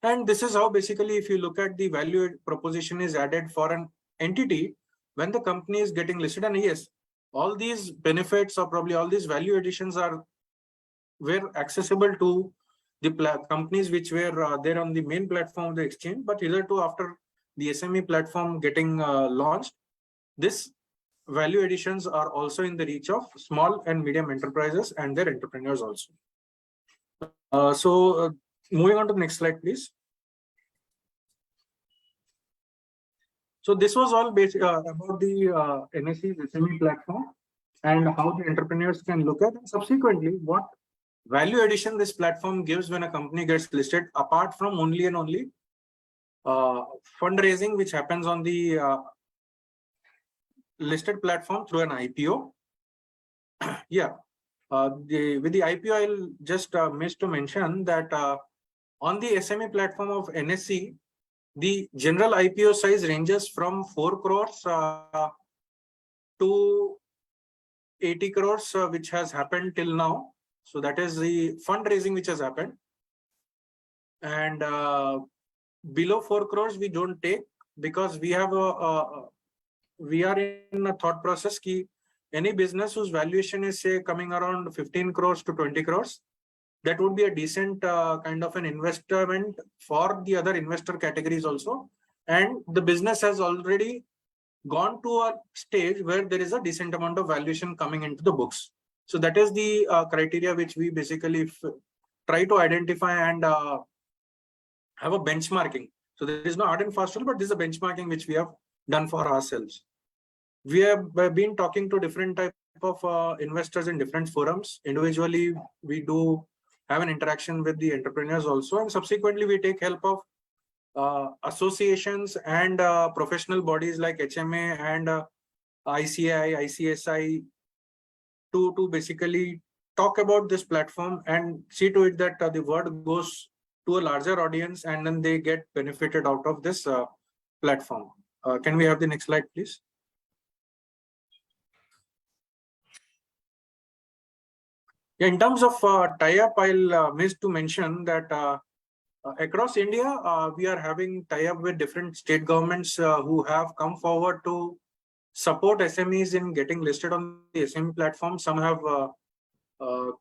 And this is how basically, if you look at the value proposition is added for an entity when the company is getting listed. And yes, all these benefits, or probably all these value additions, were accessible to the companies which were there on the main platform of the exchange. But hitherto, after the SME platform getting launched, this value additions are also in the reach of small and medium enterprises and their entrepreneurs also. Moving on to the next slide, please. So this was all about the NSE's SME platform and how the entrepreneurs can look at, and subsequently what value addition this platform gives when a company gets listed, apart from only and only fundraising which happens on the listed platform through an IPO. Yeah, with the IPO, I'll just miss to mention that on the SME platform of NSE, the general IPO size ranges from 4 crores to 80 crores, which has happened till now. So that is the fundraising which has happened. And below 4 crores, we don't take, because we have we are in a thought process ki any business whose valuation is say coming around 15 crores to 20 crores, that would be a decent kind of an investment for the other investor categories also. And the business has already gone to a stage where there is a decent amount of valuation coming into the books. So that is the criteria which we basically try to identify and have a benchmarking. So there is no hard and fast rule, but this is a benchmarking which we have done for ourselves. We have been talking to different type of investors in different forums. Individually, we do have an interaction with the entrepreneurs also, and subsequently we take help of associations and professional bodies like HMA and ICI, ICSI to basically talk about this platform and see to it that the word goes to a larger audience and then they get benefited out of this platform. Can we have the next slide, please? In terms of tie-up, I'll miss to mention that across India, we are having tie-up with different state governments who have come forward to support SMEs in getting listed on the SME platform. Some have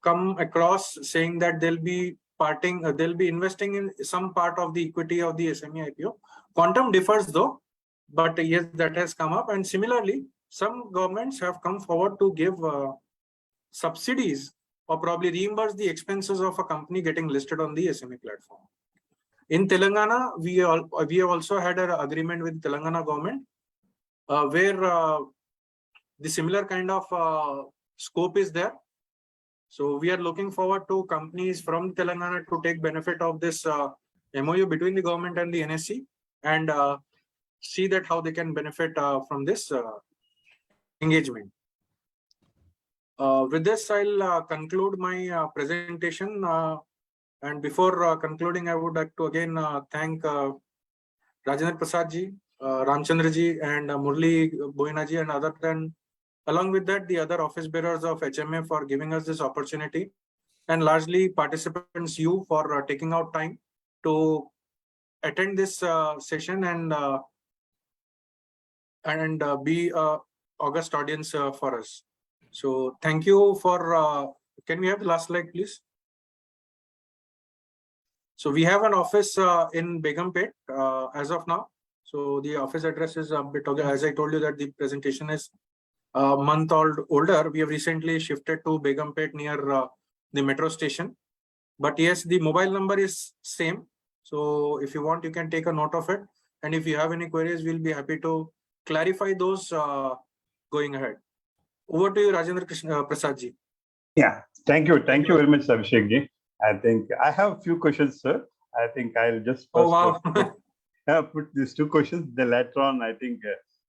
come across saying that they'll be investing in some part of the equity of the SME IPO. Quantum differs though, but yes, that has come up. And similarly, some governments have come forward to give subsidies or probably reimburse the expenses of a company getting listed on the SME platform. In Telangana, we have also had an agreement with Telangana government where the similar kind of scope is there. So we are looking forward to companies from Telangana to take benefit of this MOU between the government and the NSE and see that how they can benefit from this engagement. With this, I'll conclude my presentation. And before concluding, I would like to again thank Rajendra Prasad ji, Ramchandra ji, and Murli Boina ji, and along with that, the other office bearers of HMA for giving us this opportunity, and largely participants, you for taking out time to attend this session and be an august audience for us. So thank you for, can we have the last slide, please? So we have an office in Begumpet as of now. So the office address is a bit, as I told you that the presentation is a month older. We have recently shifted to Begumpet near the metro station. But yes, the mobile number is same. So if you want, you can take a note of it. And if you have any queries, we'll be happy to clarify those going ahead. Over to you, Rajendra Prasad ji. Yeah, thank you. Thank you very much, Abhishek ji. I think I have a few questions, sir. I think I'll just put these two questions. Then later on, I think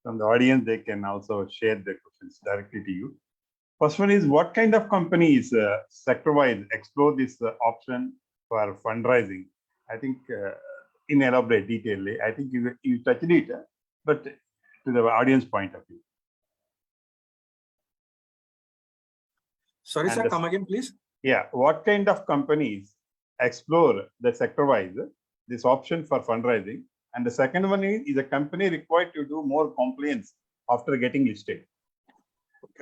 from the audience, they can also share their questions directly to you. First one is, what kind of companies sector-wise explore this option for fundraising? I think in elaborate detail, I think you touched it, but to the audience point of view. Sorry, sir, come again, please. Yeah, what kind of companies explore the sector-wise this option for fundraising? And the second one is a company required to do more compliance after getting listed?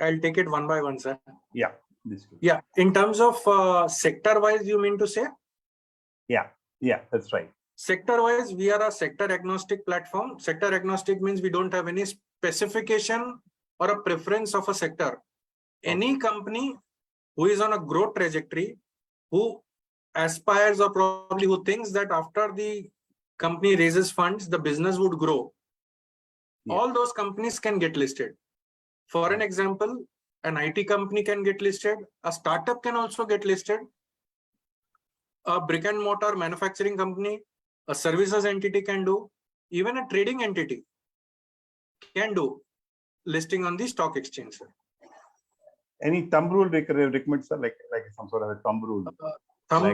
I'll take it one by one, sir. Yeah. Yeah, in terms of sector-wise, you mean to say? Yeah, that's right. Sector-wise, we are a sector-agnostic platform. Sector-agnostic means we don't have any specification or a preference of a sector. Any company who is on a growth trajectory, who aspires or probably who thinks that after the company raises funds, the business would grow, Yeah. all those companies can get listed. For an example, an IT company can get listed, a startup can also get listed, a brick and mortar manufacturing company, a services entity can do, even a trading entity can do listing on the stock exchange. Any thumb rule recommend, sir, like some sort of a thumb rule? Thumb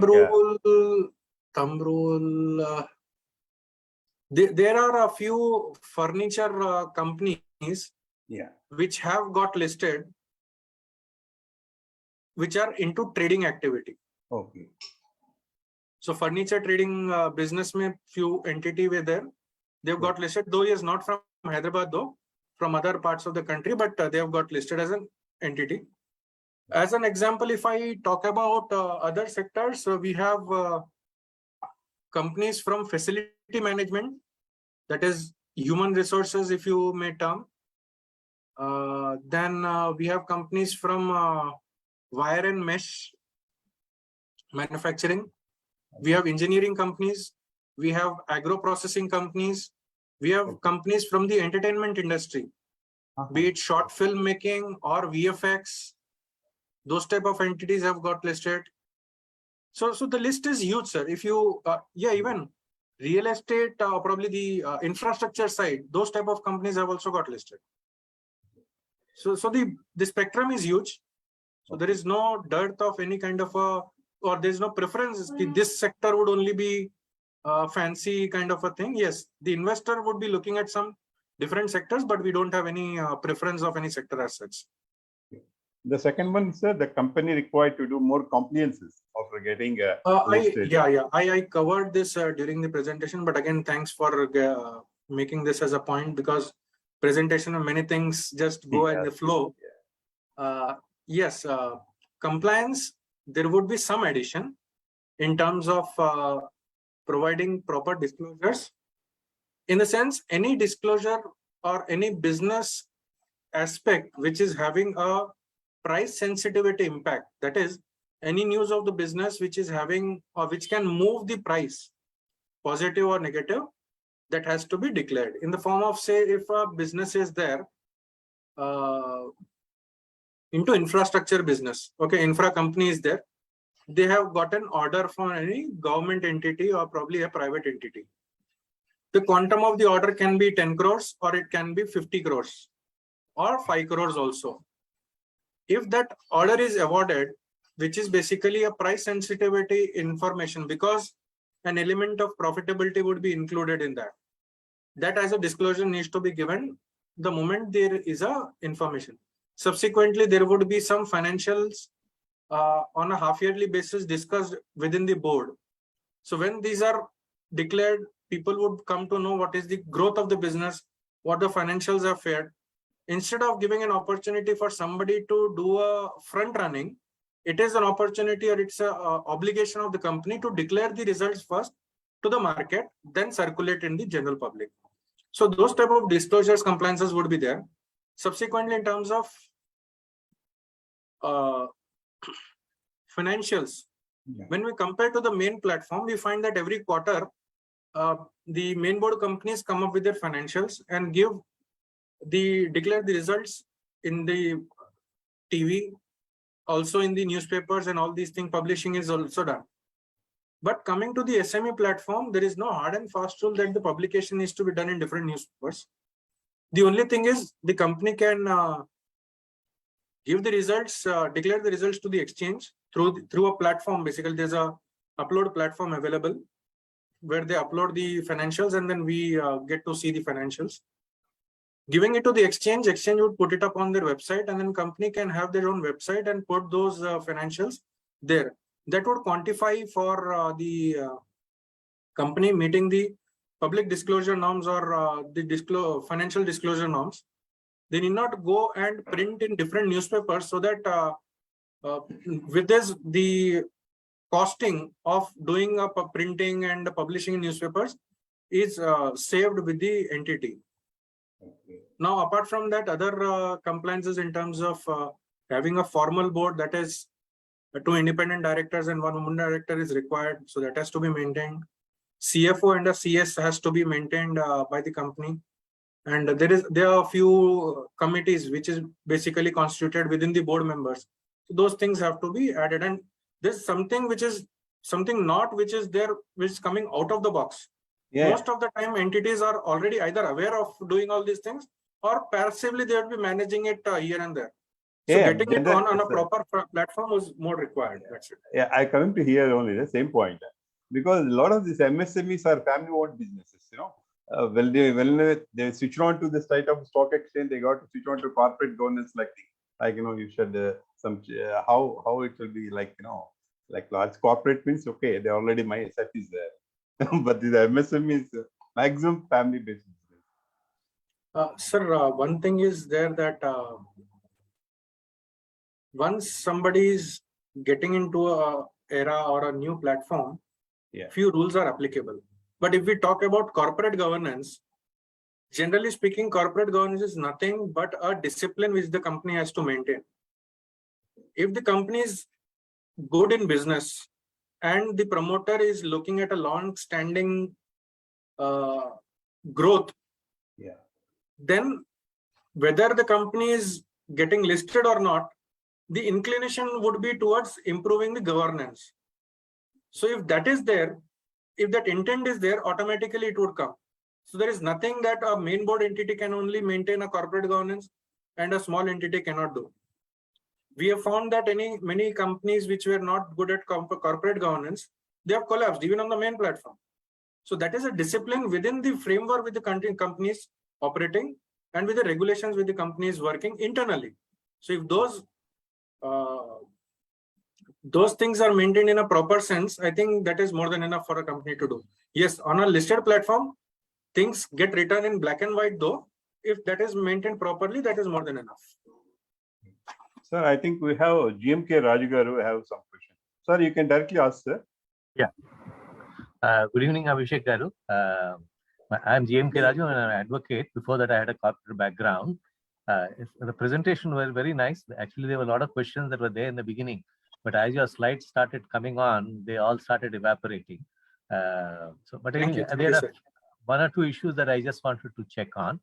rule. There are a few furniture companies Yeah. which have got listed, which are into trading activity. Okay. So furniture trading business में few entity were there. They've got listed, though he is not from Hyderabad, though from other parts of the country, but they have got listed as an entity. As an example, if I talk about other sectors, we have companies from facility management, that is human resources, if you may term. Then we have companies from wire and mesh manufacturing. We have engineering companies. We have agro processing companies. We have companies from the entertainment industry, be it short film making or VFX. Those type of entities have got listed. So the list is huge, sir. If you, even real estate, probably the infrastructure side, those type of companies have also got listed. So the spectrum is huge. So there is no dearth of any kind of or there is no preference. This sector would only be fancy kind of a thing. Yes, the investor would be looking at some different sectors, but we don't have any preference of any sector as such. The second one, sir, the company required to do more compliances after getting listed. I covered this during the presentation, but again, thanks for making this as a point, because presentation of many things just go in the flow. Yes, compliance, there would be some addition in terms of providing proper disclosures. In the sense, any disclosure or any business aspect which is having a price sensitivity impact, that is, any news of the business which is having or which can move the price, positive or negative, that has to be declared in the form of, say, if a business is there into infrastructure business, okay, infra company is there, they have got an order from any government entity or probably a private entity. The quantum of the order can be 10 crores or it can be 50 crores or 5 crores also. If that order is awarded, which is basically a price sensitivity information, because an element of profitability would be included in that, that as a disclosure needs to be given the moment there is a information. Subsequently, there would be some financials on a half-yearly basis discussed within the board. So when these are declared, people would come to know what is the growth of the business, what the financials are fared. Instead of giving an opportunity for somebody to do a front running, it is an opportunity or it's an obligation of the company to declare the results first to the market, then circulate in the general public. So those type of disclosures, compliances would be there. Subsequently, in terms of financials, when we compare to the main platform, we find that every quarter, the main board companies come up with their financials and declare the results in the TV, also in the newspapers, and all these things. Publishing is also done. But coming to the SME platform, there is no hard and fast rule that the publication needs to be done in different newspapers. The only thing is the company can give the results, declare the results to the exchange through a platform. Basically, there's a upload platform available where they upload the financials and then we get to see the financials. Giving it to the exchange would put it up on their website, and then company can have their own website and put those financials there. That would quantify for the company meeting the public disclosure norms or the financial disclosure norms. They need not go and print in different newspapers, so that with this, the costing of doing up printing and publishing in newspapers is saved with the entity. Now, apart from that, other compliances in terms of having a formal board, that is 2 independent directors and 1 woman director is required. So that has to be maintained. CFO and a CS has to be maintained by the company. And there are a few committees which is basically constituted within the board members. So those things have to be added, and there's something which is which is there, which is coming out of the box. Yeah, Most of the time entities are already either aware of doing all these things or passively they will be managing it here and there. So yeah, getting it on a that's, proper platform is more required. That's it. yeah, I coming to here only the same point, because a lot of these MSMEs are family-owned businesses. When they switch on to this type of stock exchange, they got to switch on to corporate governance, like you said how it will be like like large corporate means okay, they already my asset is there, but the MSME is maximum family business. Sir, one thing is there that once somebody is getting into a era or a new platform, Yeah. few rules are applicable. But if we talk about corporate governance, generally speaking, corporate governance is nothing but a discipline which the company has to maintain. If the company is good in business and the promoter is looking at a long-standing growth, Yeah. then whether the company is getting listed or not, the inclination would be towards improving the governance. So if that is there, if that intent is there, automatically it would come. So there is nothing that a main board entity can only maintain a corporate governance and a small entity cannot do. We have found that many companies which were not good at corporate governance, they have collapsed even on the main platform. So that is a discipline within the framework with the companies operating and with the regulations with the companies working internally. So if those things are maintained in a proper sense, I think that is more than enough for a company to do. Yes, on a listed platform, things get written in black and white though. If that is maintained properly, that is more than enough. Sir, I think we have GMK Rajagaru have some question. Sir, you can directly ask, sir. Good evening, Abhishek Garu. I'm GMK Raju and I'm an advocate. Before that, I had a corporate background. The presentation was very nice. Actually, there were a lot of questions that were there in the beginning, but as your slides started coming on, they all started evaporating. But anyway, there are one or two issues that I just wanted to check on.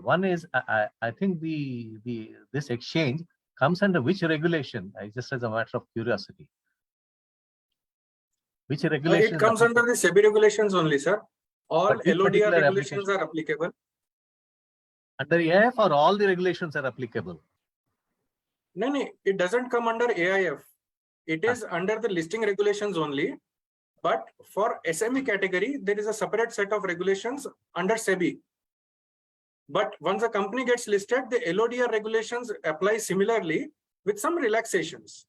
One is, I think this exchange comes under which regulation? Just as a matter of curiosity. Which regulation? It comes under the SEBI regulations only, sir. All LODR regulations are applicable. Under AIF or all the regulations are applicable? No, it doesn't come under AIF. It is under the listing regulations only. But for SME category, there is a separate set of regulations under SEBI. But once a company gets listed, the LODR regulations apply similarly with some relaxations.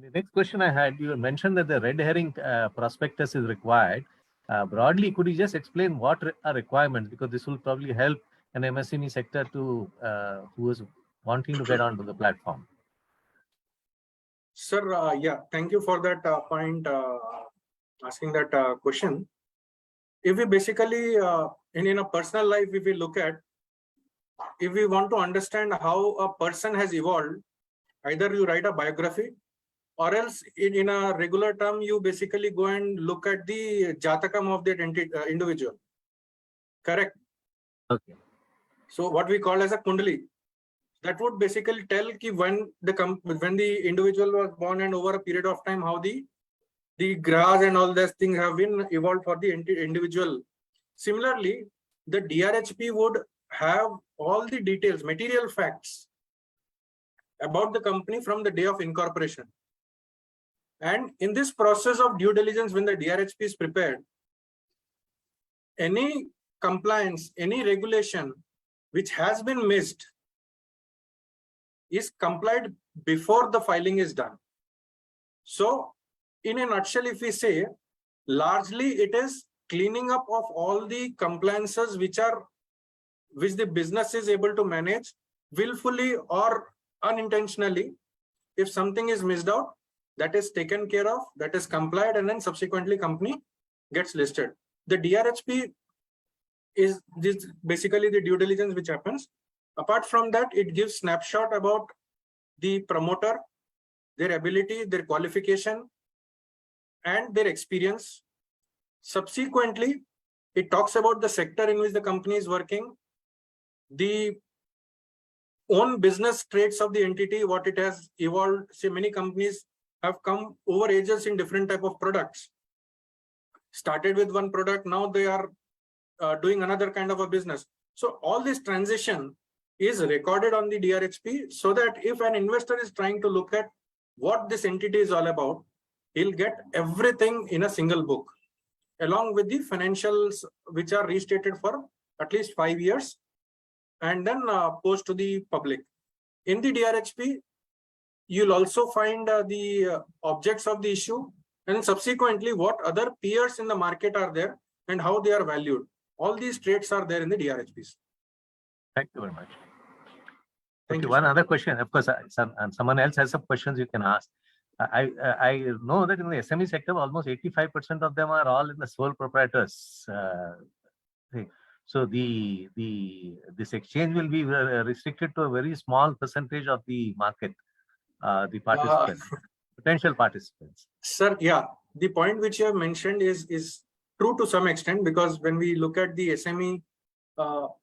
The next question I had, you mentioned that the red herring prospectus is required. Broadly, could you just explain what are requirements? Because this will probably help an MSME sector to who is wanting to get onto the platform. Sir, yeah, thank you for that point, asking that question. If we basically, in a personal life, if we look at, if we want to understand how a person has evolved, either you write a biography or else in a regular term, you basically go and look at the jatakam of that individual. Correct? Okay. So what we call as a kundali, that would basically tell when the individual was born and over a period of time, how the graphs and all these things have been evolved for the individual. Similarly, the DRHP would have all the details, material facts about the company from the day of incorporation. And in this process of due diligence, when the DRHP is prepared, any compliance, any regulation which has been missed is complied before the filing is done. So, in a nutshell, if we say, largely it is cleaning up of all the compliances which the business is able to manage willfully or unintentionally. If something is missed out, that is taken care of, that is complied, and then subsequently company gets listed. The DRHP is this basically the due diligence which happens. Apart from that, it gives snapshot about the promoter, their ability, their qualification, and their experience. Subsequently, It talks about the sector in which the company is working, the own business traits of the entity, what it has evolved. See, many companies have come over ages in different type of products. Started with one product, now they are doing another kind of a business. So all this transition is recorded on the DRHP, so that if an investor is trying to look at what this entity is all about, he'll get everything in a single book, along with the financials which are restated for at least 5 years and then post to the public. In the DRHP, you'll also find the objects of the issue, and subsequently what other peers in the market are there and how they are valued. All these traits are there in the DRHPs. Thank you very much. Thank Okay, you, one sir. other question. Of course, someone else has some questions you can ask. I know that in the SME sector, almost 85% of them are all in the sole proprietors. Thing. So this exchange will be restricted to a very small percentage of the market, the participants, potential participants. Sir, yeah, the point which you have mentioned is true to some extent, because when we look at the SME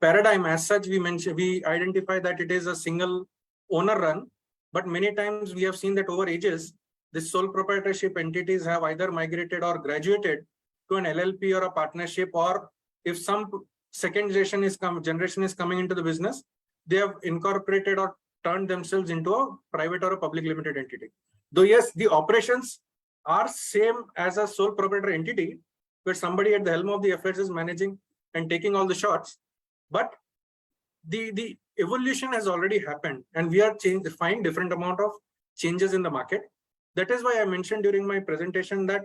paradigm as such, we identify that it is a single owner run, but many times we have seen that over ages, the sole proprietorship entities have either migrated or graduated to an LLP or a partnership, or if some second generation is coming into the business, they have incorporated or turned themselves into a private or a public limited entity. Though yes, the operations are same as a sole proprietor entity, where somebody at the helm of the affairs is managing and taking all the shots, but the evolution has already happened, and we are find different amount of changes in the market. That is why I mentioned during my presentation that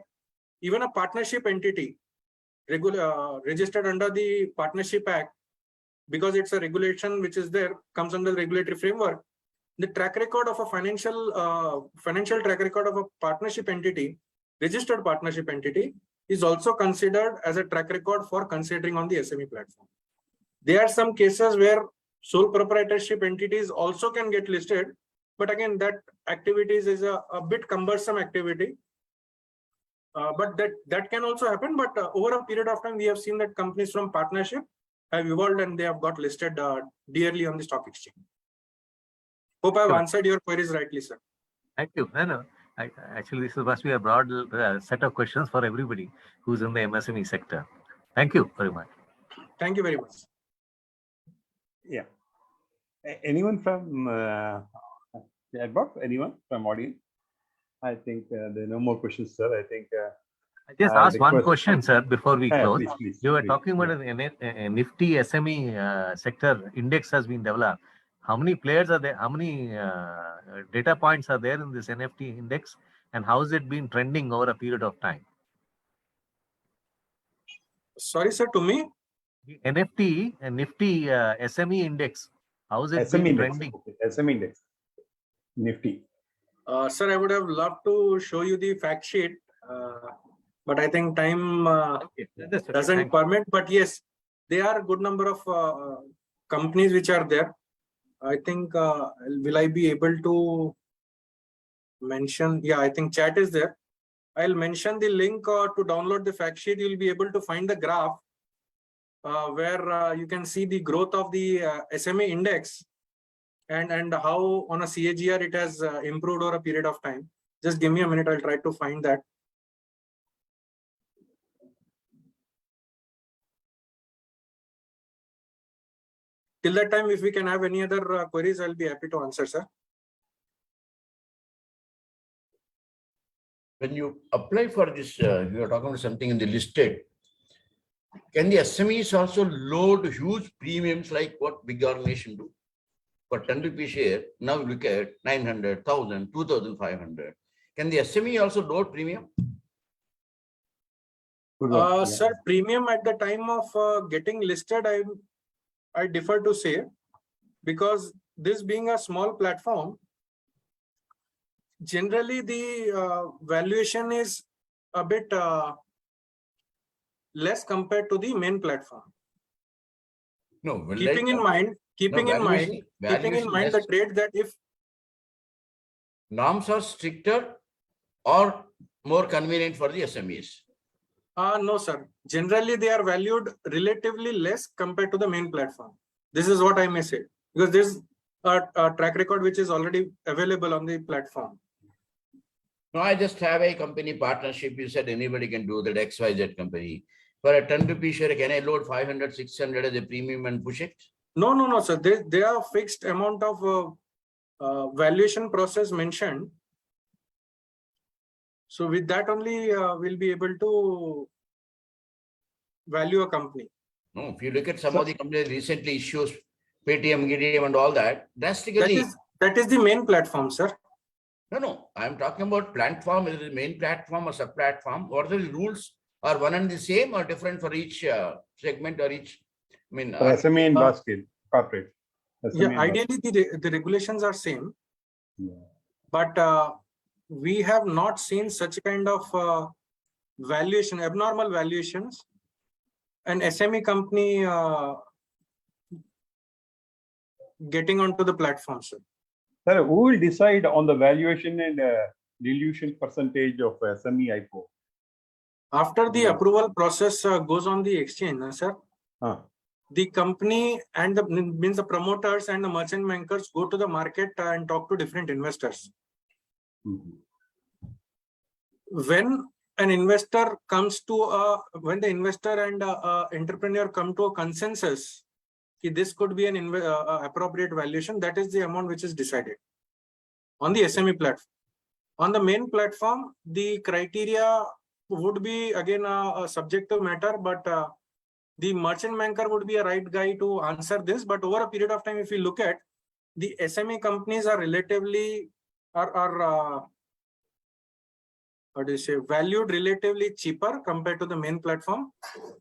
even a partnership entity registered under the Partnership Act, because it's a regulation which is there, comes under the regulatory framework, the track record of a financial track record of a partnership entity, registered partnership entity, is also considered as a track record for considering on the SME platform. There are some cases where sole proprietorship entities also can get listed, but again, that activities is a bit cumbersome activity. But that can also happen. But over a period of time, we have seen that companies from partnership have evolved and they have got listed dearly on the stock exchange. Hope I have answered your queries rightly, sir. Thank you. No. Actually, this must be a broad set of questions for everybody who's in the MSME sector. Thank you very much. Thank you very much. Yeah. Anyone from chat box? Anyone from audience? I think there are no more questions, sir. I think. I just asked one question, sir, before we close. Please, you were talking about a nifty SME sector index has been developed. How many players are there? How many data points are there in this NFT index? And how has it been trending over a period of time? Sorry, sir, to me? NFT and nifty SME index. How has it SME been index. trending? Okay. SME index. Nifty. Sir, I would have loved to show you the fact sheet, but I think time doesn't permit. But yes, there are a good number of companies which are there. I think, will I be able to mention? Yeah, I think chat is there. I'll mention the link to download the fact sheet. You'll be able to find the graph where you can see the growth of the SME index and how on a CAGR it has improved over a period of time. Just give me a minute. I'll try to find that. Till that time, if we can have any other queries, I'll be happy to answer, sir. When you apply for this, you are talking about something in the listed. Can the SMEs also load huge premiums like what big organizations do? For 10 rupees share, now look at 900, 1,000, 2,500. Can the SME also load premium? Sir, premium at the time of getting listed, I defer to say, because this being a small platform, generally the valuation is a bit less compared to the main platform. No, Keeping in mind the trade that if norms are stricter or more convenient for the SMEs. No, sir. Generally, they are valued relatively less compared to the main platform. This is what I may say, because there's a track record which is already available on the platform. No, I just have a company partnership. You said anybody can do that, XYZ company. For a 10 rupee share, can I load 500, 600 as a premium and push it? No, sir. They are fixed amount of valuation process mentioned. So with that only, we'll be able to value a company. No, if you look at some of the companies recently issues, Paytm, GTM and all that, drastically. That is the main platform, sir. No, I'm talking about platform. Is it the main platform or sub-platform? What are the rules? Are one and the same or different for each segment or each? I mean, For SME and basket, corporate. SME and Ideally the regulations are same. Yeah. But we have not seen such kind of valuation, abnormal valuations. An SME company getting onto the platform, sir. Sir, who will decide on the valuation and dilution percentage of SME IPO? After the approval process goes on the exchange, sir, the company and the promoters and the merchant bankers go to the market and talk to different investors. When an investor comes to when the investor and entrepreneur come to a consensus, this could be an appropriate valuation, that is the amount which is decided on the SME platform. On the main platform, the criteria would be again a subjective matter, but the merchant banker would be a right guy to answer this. But over a period of time, if we look at the SME companies are relatively valued relatively cheaper compared to the main platform,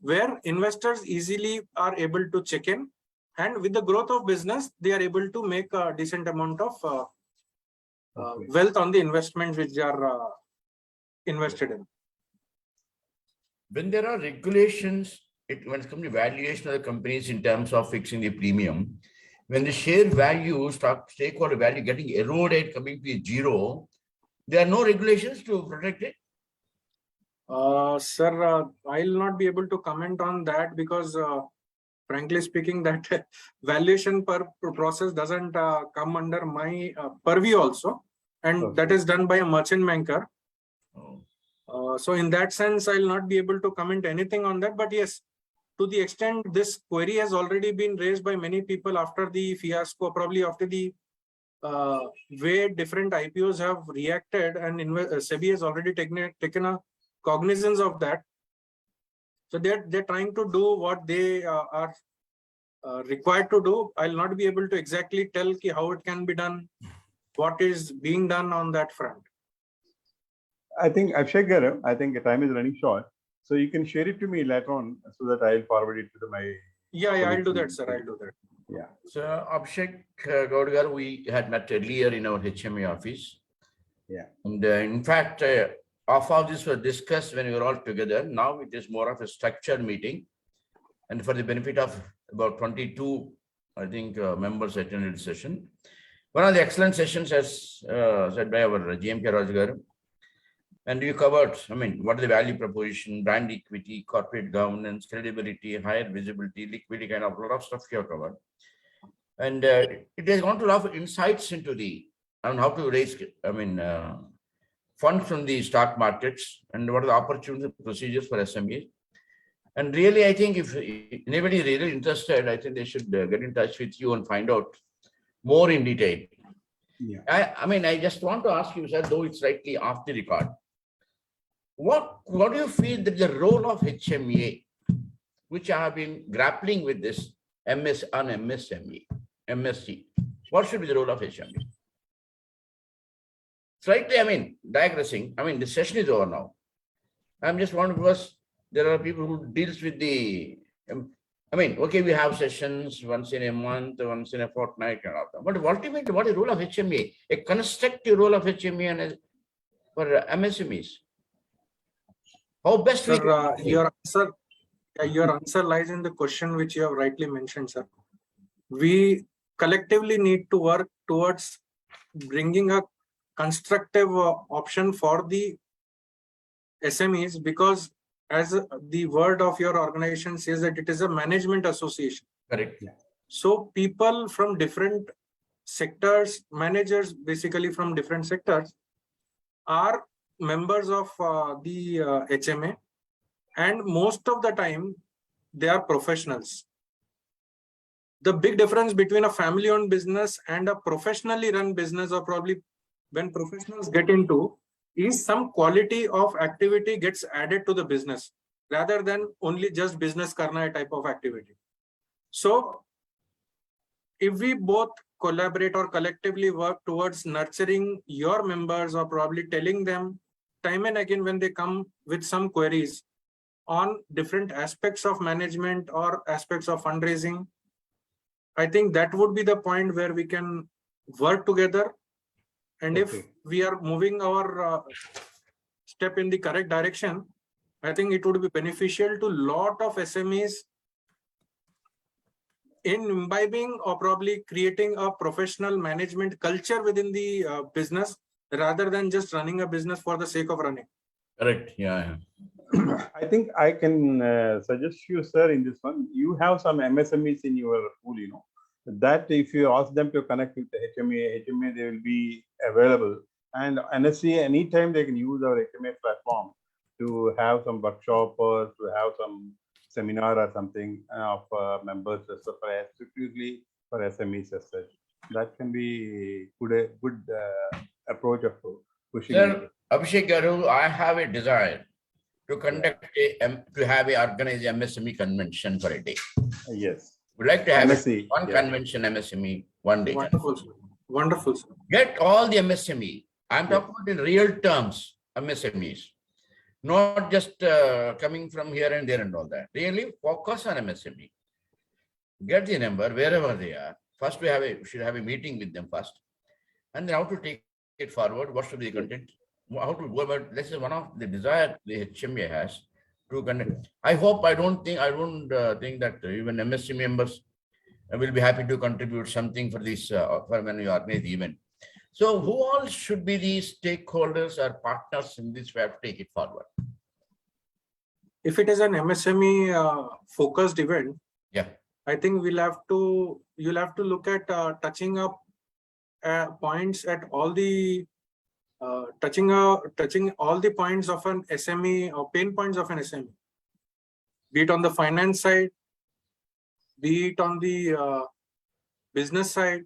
where investors easily are able to check in, and with the growth of business, they are able to make a decent amount of wealth on the investments which are invested in. When there are regulations, when it comes to valuation of the companies in terms of fixing the premium, when the share value, stakeholder value getting eroded, coming to zero, there are no regulations to protect it? Sir, I'll not be able to comment on that because frankly speaking, that valuation process doesn't come under my purview also. And that is done by a merchant banker. So in that sense, I'll not be able to comment anything on that. But yes, to the extent this query has already been raised by many people after the fiasco, probably after the way different IPOs have reacted, and SEBI has already taken a cognizance of that. So they're trying to do what they are required to do. I'll not be able to exactly tell how it can be done, what is being done on that front. I think Abhishek, I think time is running short, so you can share it to me later on so that I'll forward it to my. Yeah, I'll do that, sir. I'll do that. Yeah. So Abhishek Gaudgar, we had met earlier in our HMA office. Yeah. And in fact, half of this was discussed when we were all together. Now it is more of a structured meeting. And for the benefit of about 22, I think, members attended the session. One of the excellent sessions, as said by our GMK Rajgar. And you covered, what are the value proposition, brand equity, corporate governance, credibility, higher visibility, liquidity, kind of a lot of stuff you have covered. And it has gone to a lot of insights into how to raise, funds from the stock markets and what are the opportunities and procedures for SMEs. And really, I think if anybody is really interested, I think they should get in touch with you and find out more in detail. Yeah. I just want to ask you, sir, though it's slightly off the record, what do you feel that the role of HMA, which I have been grappling with this MSME, MSC, what should be the role of HMA? Slightly, digressing, the session is over now. I'm just wondering, because there are people who deals with the, okay, we have sessions once in a month, once in a fortnight, and all that. But ultimately, what is the role of HMA? A constructive role of HMA and for MSMEs. How best we can your answer lies in the question which you have rightly mentioned, sir. We collectively need to work towards bringing a constructive option for the SMEs, because as the word of your organization says that it is a management association. Correct. So people from different sectors, managers basically from different sectors, are members of the HMA, and most of the time they are professionals. The big difference between a family-owned business and a professionally run business, or probably when professionals get into, is some quality of activity gets added to the business rather than only just business karna type of activity. So if we both collaborate or collectively work towards nurturing your members, or probably telling them time and again when they come with some queries on different aspects of management or aspects of fundraising, I think that would be the point where we can work together. And if Okay. we are moving our step in the correct direction, I think it would be beneficial to lot of SMEs in imbibing or probably creating a professional management culture within the business, rather than just running a business for the sake of running. Correct. Yeah. I think I can suggest you, sir, in this one. You have some MSMEs in your pool, you know, that if you ask them to connect with the HMA, they will be available. And NSE, anytime they can use our HMA platform to have some workshop or to have some seminar or something of members exclusively for SMEs as such. That can be a good approach of pushing. Sir, Abhishek Garu, I have a desire to conduct to have a organized MSME convention for a day. Yes. We'd like to have MSE, one yeah. convention MSME one day. Wonderful, sir. Wonderful, sir. Get all the MSME. I'm talking about in real terms, MSMEs, not just coming from here and there and all that. Really focus on MSME. Get the number wherever they are. First, we should have a meeting with them first, and then how to take it forward. What should be the content? How to go about? This is one of the desire the HMA has to conduct. I hope I don't think that even MSC members will be happy to contribute something for this for when you organize the event. So who all should be the stakeholders or partners in this way to take it forward? If it is an MSME focused event, Yeah. I think you'll have to look at touching up points at all the touching all the points of an SME or pain points of an SME, be it on the finance side, be it on the business side,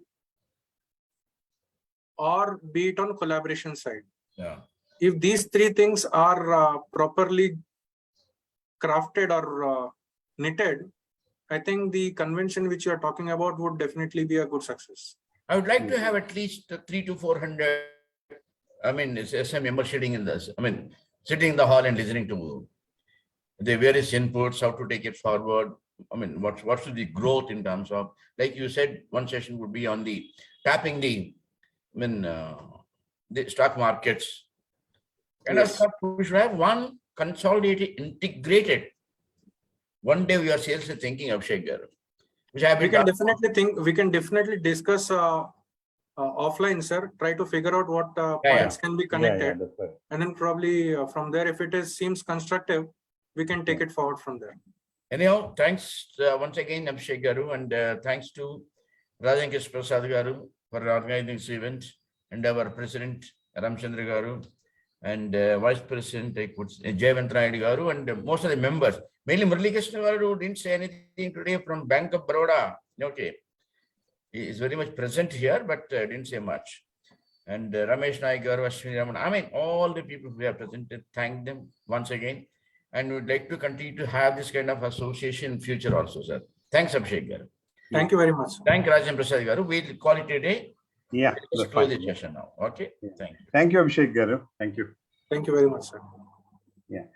or be it on collaboration side. Yeah. If these three things are properly crafted or knitted, I think the convention which you are talking about would definitely be a good success. I would like to have at least 300 to 400. I mean, it's SM members sitting in this. I mean, sitting in the hall and listening to the various inputs, how to take it forward. I mean, what should the growth in terms of, like you said, one session would be on the tapping the stock markets. And Yes. we should have one consolidated, integrated. One day we are seriously thinking of Shaker, which I have We been can definitely discuss offline, sir. Try to figure out what points can be connected, that's right. and then probably from there, if it seems constructive, we can take it forward from there. Anyhow, thanks once again, Abhishek Garu, and thanks to Rajan Prasad Garu for organizing this event, and our President Ramchandra Garu, and Vice President Jayavant Rayadu Garu, and most of the members. Mainly Murali Krishna Garu didn't say anything today from Bank of Baroda. Okay, he is very much present here, but didn't say much. And Ramesh Naik Garu, Ashwini Raman. I mean, all the people who have presented, thank them once again. And we'd like to continue to have this kind of association in future also, sir. Thanks, Abhishek Garu. Thank you very much, sir. Thank you, Rajan Prasad Garu. We'll call it a day. Yeah. Let's close the session now. Okay. Yeah. Thank you. Thank you, Abhishek Garu. Thank you. Thank you very much, sir. Yeah.